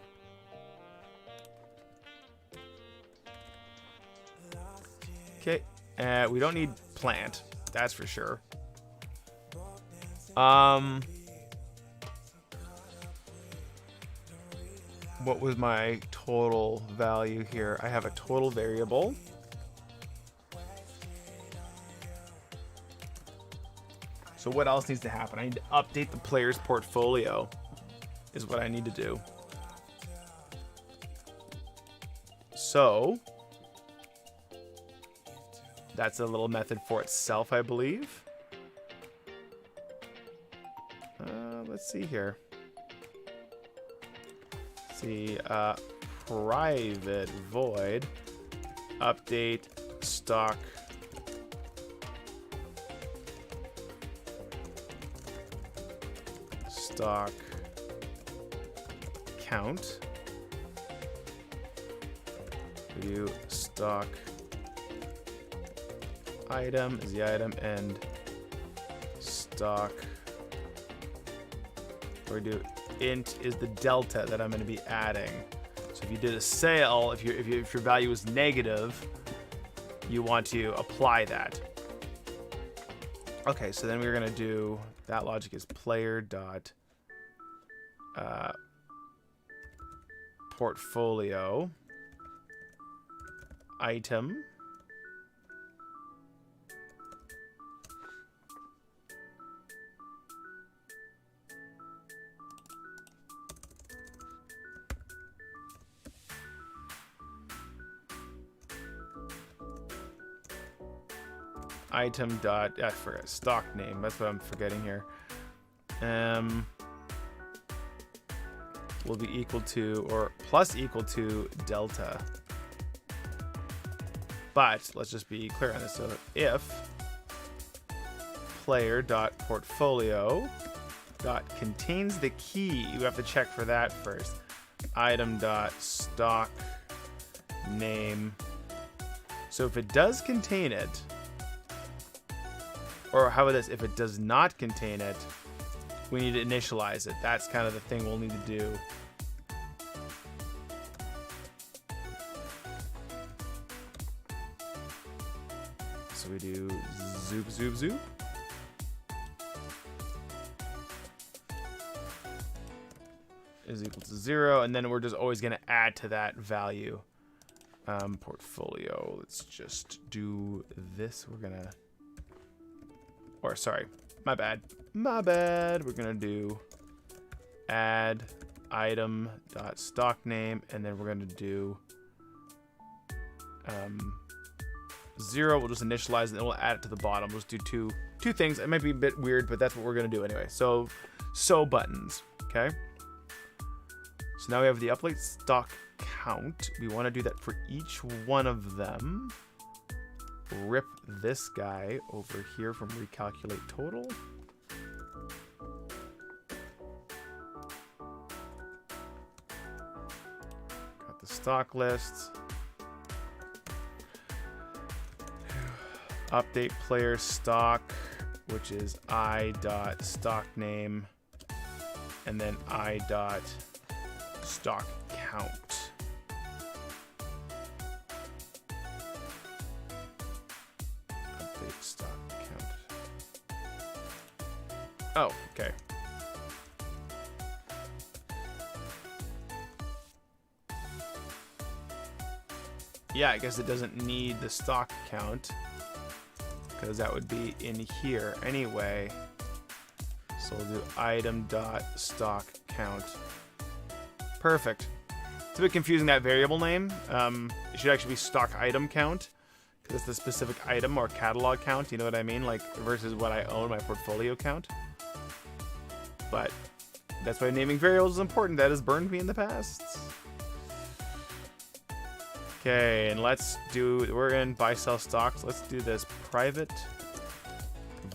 Okay, we don't need plant, that's for sure. What was my total value here? I have a total variable. So what else needs to happen? I need to update the player's portfolio is what I need to do. So that's a little method for itself, I believe. Let's see here. Let's see, private void update stock count. We do stock item is the item and stock, or we do int is the delta that I'm going to be adding. So if you did a sale, if your value is negative, you want to apply that. Okay, so then we're going to do that logic is player dot portfolio item item dot I forgot stock name, that's what I'm forgetting here, will be equal to or plus equal to delta. But let's just be clear on this. So if player dot portfolio dot contains the key, you have to check for that first. item dot stock name. So if it does contain it, or how about this? If it does not contain it, we need to initialize it. That's kind of the thing we'll need to do. So we do zoop, zoop, zoop. Is equal to 0, and then we're just always going to add to that value. Portfolio, let's just do this. We're going to, or sorry, my bad. We're going to do add item dot stock name, and then we're going to do 0. We'll just initialize it, and then we'll add it to the bottom. We'll just do two things. It might be a bit weird, but that's what we're going to do anyway. So buttons, okay? So now we have the update stock count. We want to do that for each one of them. Rip this guy over here from recalculate total. Got the stock list. Update player stock, which is I dot stock name, and then I dot stock count. Update stock count. Oh, okay. Yeah, I guess it doesn't need the stock count because that would be in here anyway. So we'll do item dot stock count. Perfect. It's a bit confusing, that variable name. It should actually be stock item count because it's the specific item or catalog count. You know what I mean? Like versus what I own, my portfolio count. But that's why naming variables is important. That has burned me in the past. Okay, and we're in buy sell stocks. Let's do this private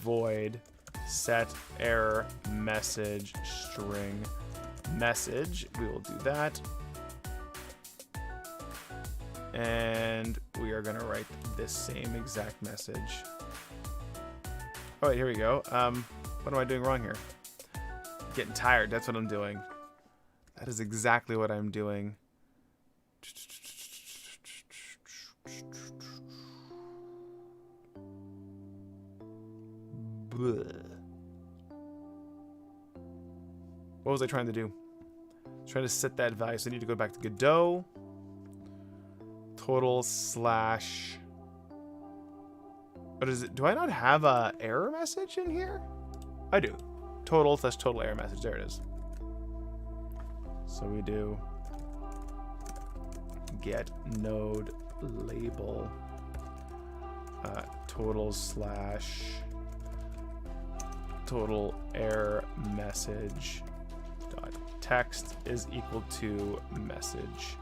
void set error message string message. We will do that. And we are going to write this same exact message. Oh, wait, here we go. What am I doing wrong here? Getting tired. That's what I'm doing. That is exactly what I'm doing. What was I trying to do? I was trying to set that value. So I need to go back to Godot. Total slash. What is it? Do I not have a error message in here? I do. Total slash total error message. There it is. So we do get node label total slash total error message dot text is equal to message.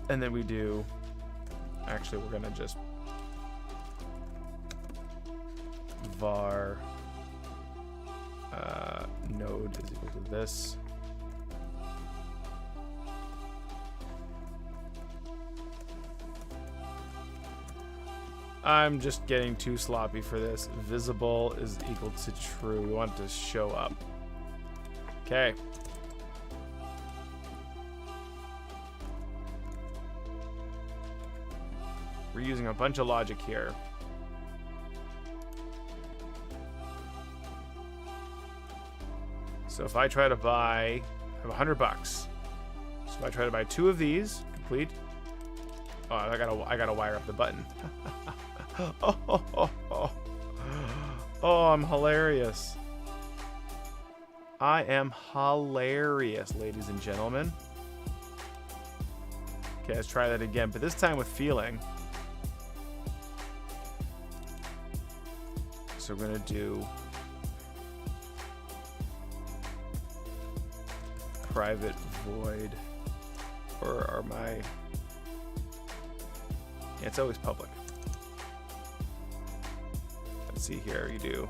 And then we do, actually we're gonna just var node is equal to this. I'm just getting too sloppy for this. Visible is equal to true. We want it to show up. Okay. We're using a bunch of logic here. So if I try to buy, I have $100. So if I try to buy 2 of these, complete. Oh, I gotta wire up the button. Oh, I'm hilarious. I am hilarious, ladies and gentlemen. Okay, let's try that again, but this time with feeling. So we're gonna do private void, or my, yeah, it's always public. Let's see here, you do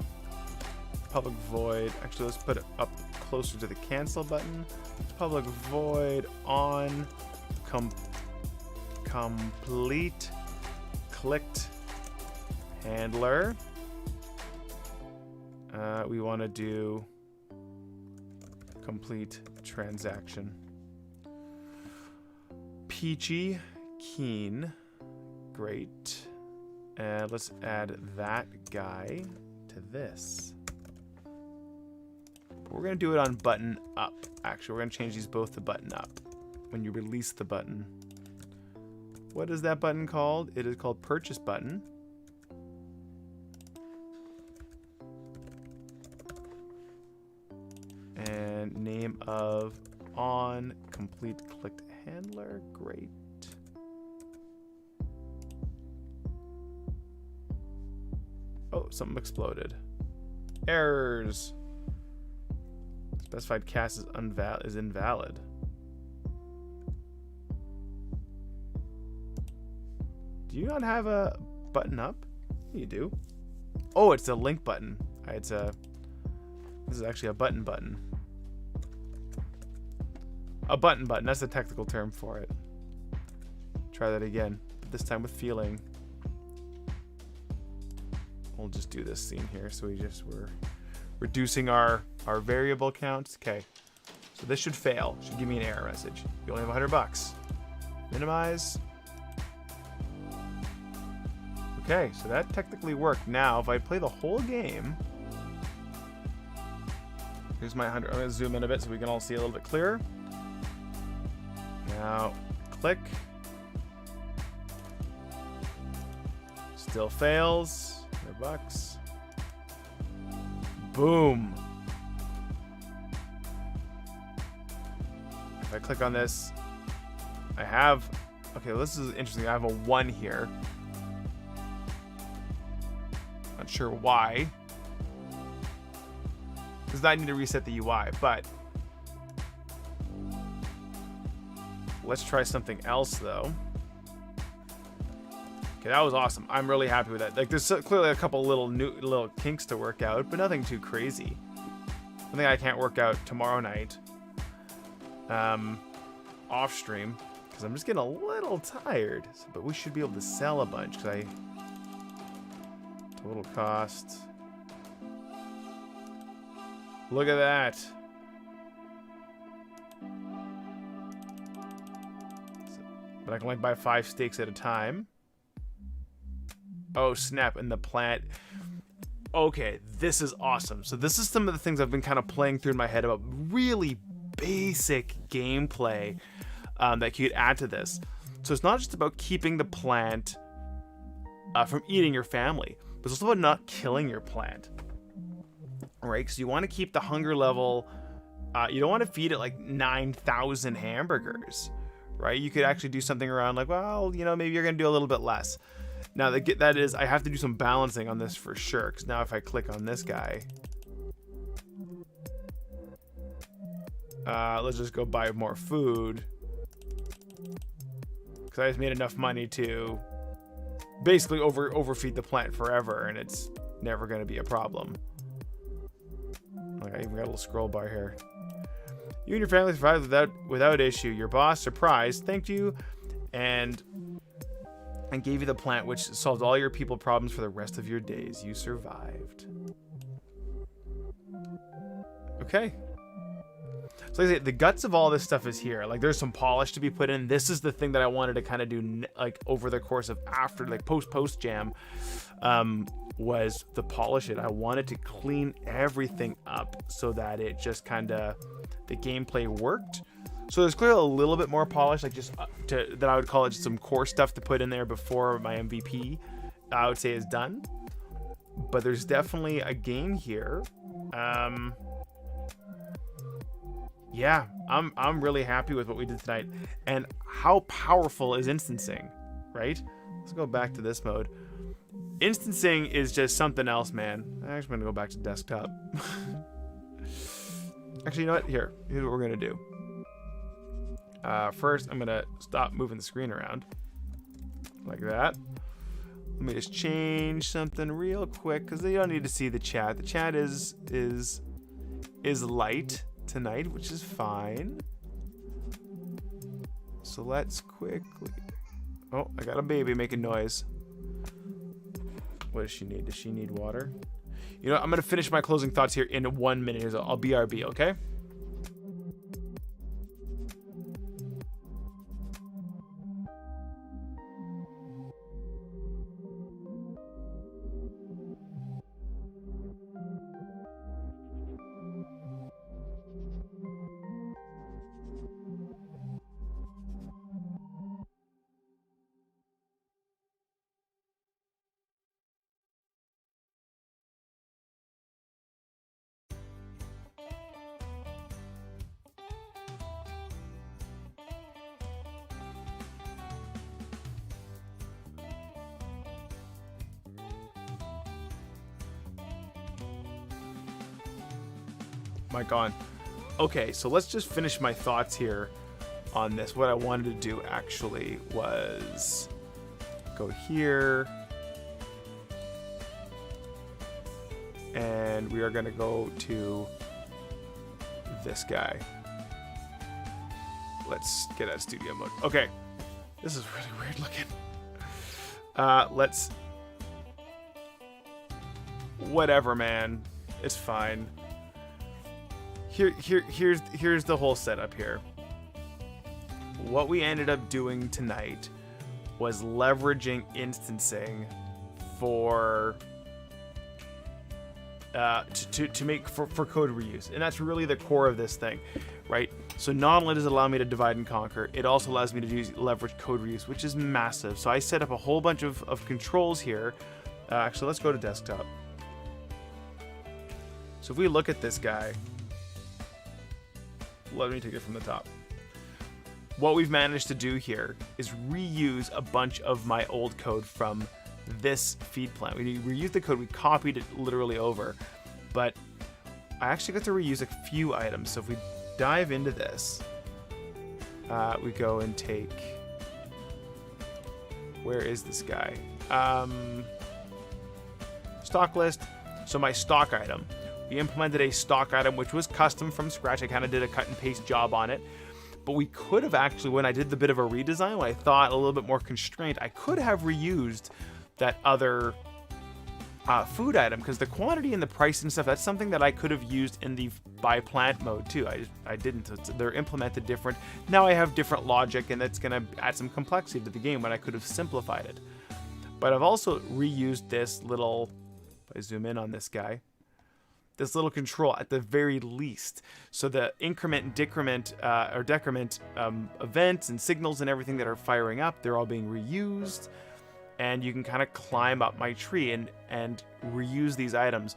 public void. Actually, let's put it up closer to the cancel button. Public void on complete clicked handler. We want to do complete transaction. Peachy keen. Great. And let's add that guy to this. We're going to do it on button up. Actually, we're going to change these both to button up when you release the button. What is that button called? It is called purchase button. And name of on complete clicked handler. Great. Oh, something exploded. Errors. Specified cast is invalid. Do you not have a button up? You do. Oh, it's a link button. This is actually a button button. A button button. That's the technical term for it. Try that again. But this time with feeling. We'll just do this scene here. So we're reducing our variable counts. Okay. So this should fail. Should give me an error message. You only have $100. Minimize. Okay, so that technically worked. Now, if I play the whole game, here's my 100. I'm going to zoom in a bit so we can all see a little bit clearer. Now, click. Still fails. $100. Boom. If I click on this, I have... Okay, well, this is interesting. I have a 1 here. Not sure why. Because I need to reset the UI, but... Let's try something else, though. Okay, that was awesome. I'm really happy with that. Like, there's clearly a couple little kinks to work out, but nothing too crazy. Something I can't work out tomorrow night. Off stream, because I'm just getting a little tired. But we should be able to sell a bunch, because total cost. Look at that. But I can only buy 5 steaks at a time. Oh, snap. And the plant. Okay, this is awesome. So this is some of the things I've been kind of playing through in my head about really basic gameplay that you could add to this. So it's not just about keeping the plant from eating your family, but it's also about not killing your plant. Right? Because you want to keep the hunger level. You don't want to feed it like 9,000 hamburgers. Right? You could actually do something around like, well, you know, maybe you're going to do a little bit less. Now, that is, I have to do some balancing on this for sure. Because now if I click on this guy, let's just go buy more food. Because I just made enough money to basically overfeed the plant forever, and it's never going to be a problem. Like, I even got a little scroll bar here. You and your family survived without issue. Your boss, surprised, thanked you and gave you the plant, which solved all your people problems for the rest of your days. You survived. Okay. So like I say, the guts of all this stuff is here. Like, there's some polish to be put in. This is the thing that I wanted to kind of do, like, over the course of after, like, post jam, was to polish it. I wanted to clean everything up so that it just kind of, the gameplay worked. So there's clearly a little bit more polish, like just that I would call it just some core stuff to put in there before my MVP, I would say, is done. But there's definitely a game here. Yeah, I'm really happy with what we did tonight. And how powerful is instancing, right? Let's go back to this mode. Instancing is just something else, man. I'm actually going to go back to desktop. Actually, you know what? Here's what we're going to do. First, I'm going to stop moving the screen around. Like that. Let me just change something real quick, because you don't need to see the chat. The chat is light. tonight, which is fine. So let's quickly... Oh, I got a baby making noise. What does she need? Does she need water? You know, I'm going to finish my closing thoughts here in 1 minute. I'll BRB, okay? Mic on. Okay, so let's just finish my thoughts here on this. What I wanted to do actually was go here, and we are going to go to this guy. Let's get out of studio mode. Okay, this is really weird looking. Let's... Whatever, man. It's fine. Here's the whole setup here. What we ended up doing tonight was leveraging instancing for to make for code reuse, and that's really the core of this thing, right? So not only does it allow me to divide and conquer, it also allows me to leverage code reuse, which is massive. So I set up a whole bunch of controls here. Actually, let's go to desktop. So if we look at this guy, let me take it from the top. What we've managed to do here is reuse a bunch of my old code from this feed plant. We reused the code, we copied it literally over, but I actually got to reuse a few items. So if we dive into this, we go and take, where is this guy? Stock list. So my stock item. We implemented a stock item, which was custom from scratch. I kind of did a cut and paste job on it. But we could have actually, when I did the bit of a redesign, when I thought a little bit more constrained, I could have reused that other food item, because the quantity and the price and stuff, that's something that I could have used in the by plant mode too. I didn't. They're implemented different. Now I have different logic, and that's going to add some complexity to the game when I could have simplified it. But I've also reused this little, if I zoom in on this guy, this little control at the very least. So the increment and decrement events and signals and everything that are firing up, they're all being reused. And you can kind of climb up my tree and reuse these items.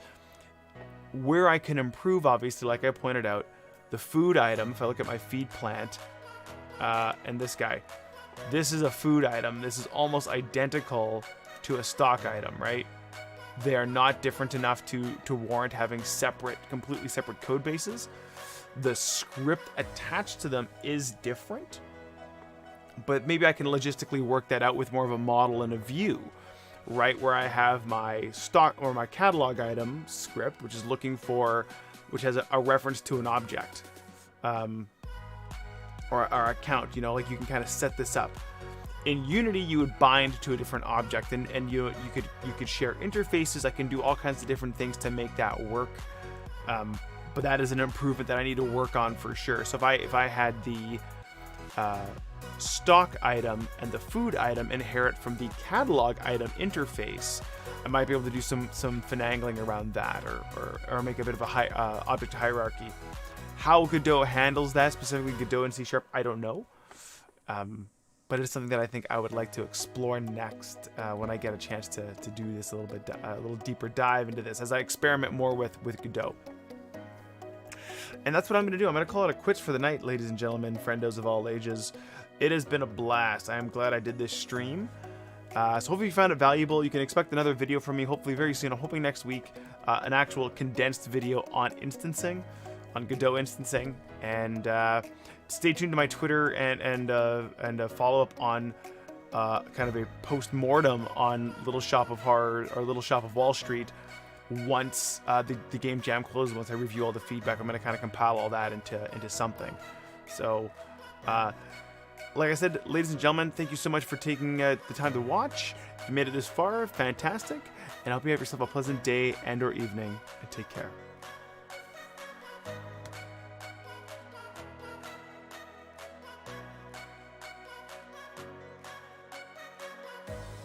Where I can improve, obviously, like I pointed out, the food item, if I look at my feed plant, and this guy, this is a food item. This is almost identical to a stock item, right? They are not different enough to warrant having completely separate code bases. The script attached to them is different, but maybe I can logistically work that out with more of a model and a view, right? Where I have my stock or my catalog item script, which has a reference to an object, or account, you know, like you can kind of set this up. In Unity, you would bind to a different object, and you could share interfaces. I can do all kinds of different things to make that work, but that is an improvement that I need to work on for sure. So if I had the stock item and the food item inherit from the catalog item interface, I might be able to do some finagling around that, or make a bit of a object hierarchy. How Godot handles that, specifically Godot in C#, I don't know. But it's something that I think I would like to explore next when I get a chance to do this a little deeper dive into this as I experiment more with Godot. And that's what I'm going to do. I'm going to call it a quits for the night, ladies and gentlemen, friendos of all ages. It has been a blast. I am glad I did this stream. So hopefully you found it valuable. You can expect another video from me hopefully very soon. I'm hoping next week, an actual condensed video on instancing, on Godot instancing, and stay tuned to my Twitter and a follow up on kind of a post-mortem on Little Shop of Horror or Little Shop of Wall Street, once the game jam closes, once I review all the feedback, I'm going to kind of compile all that into something. So, like I said, ladies and gentlemen, thank you so much for taking the time to watch. If you made it this far, fantastic. And I hope you have yourself a pleasant day and or evening. And take care.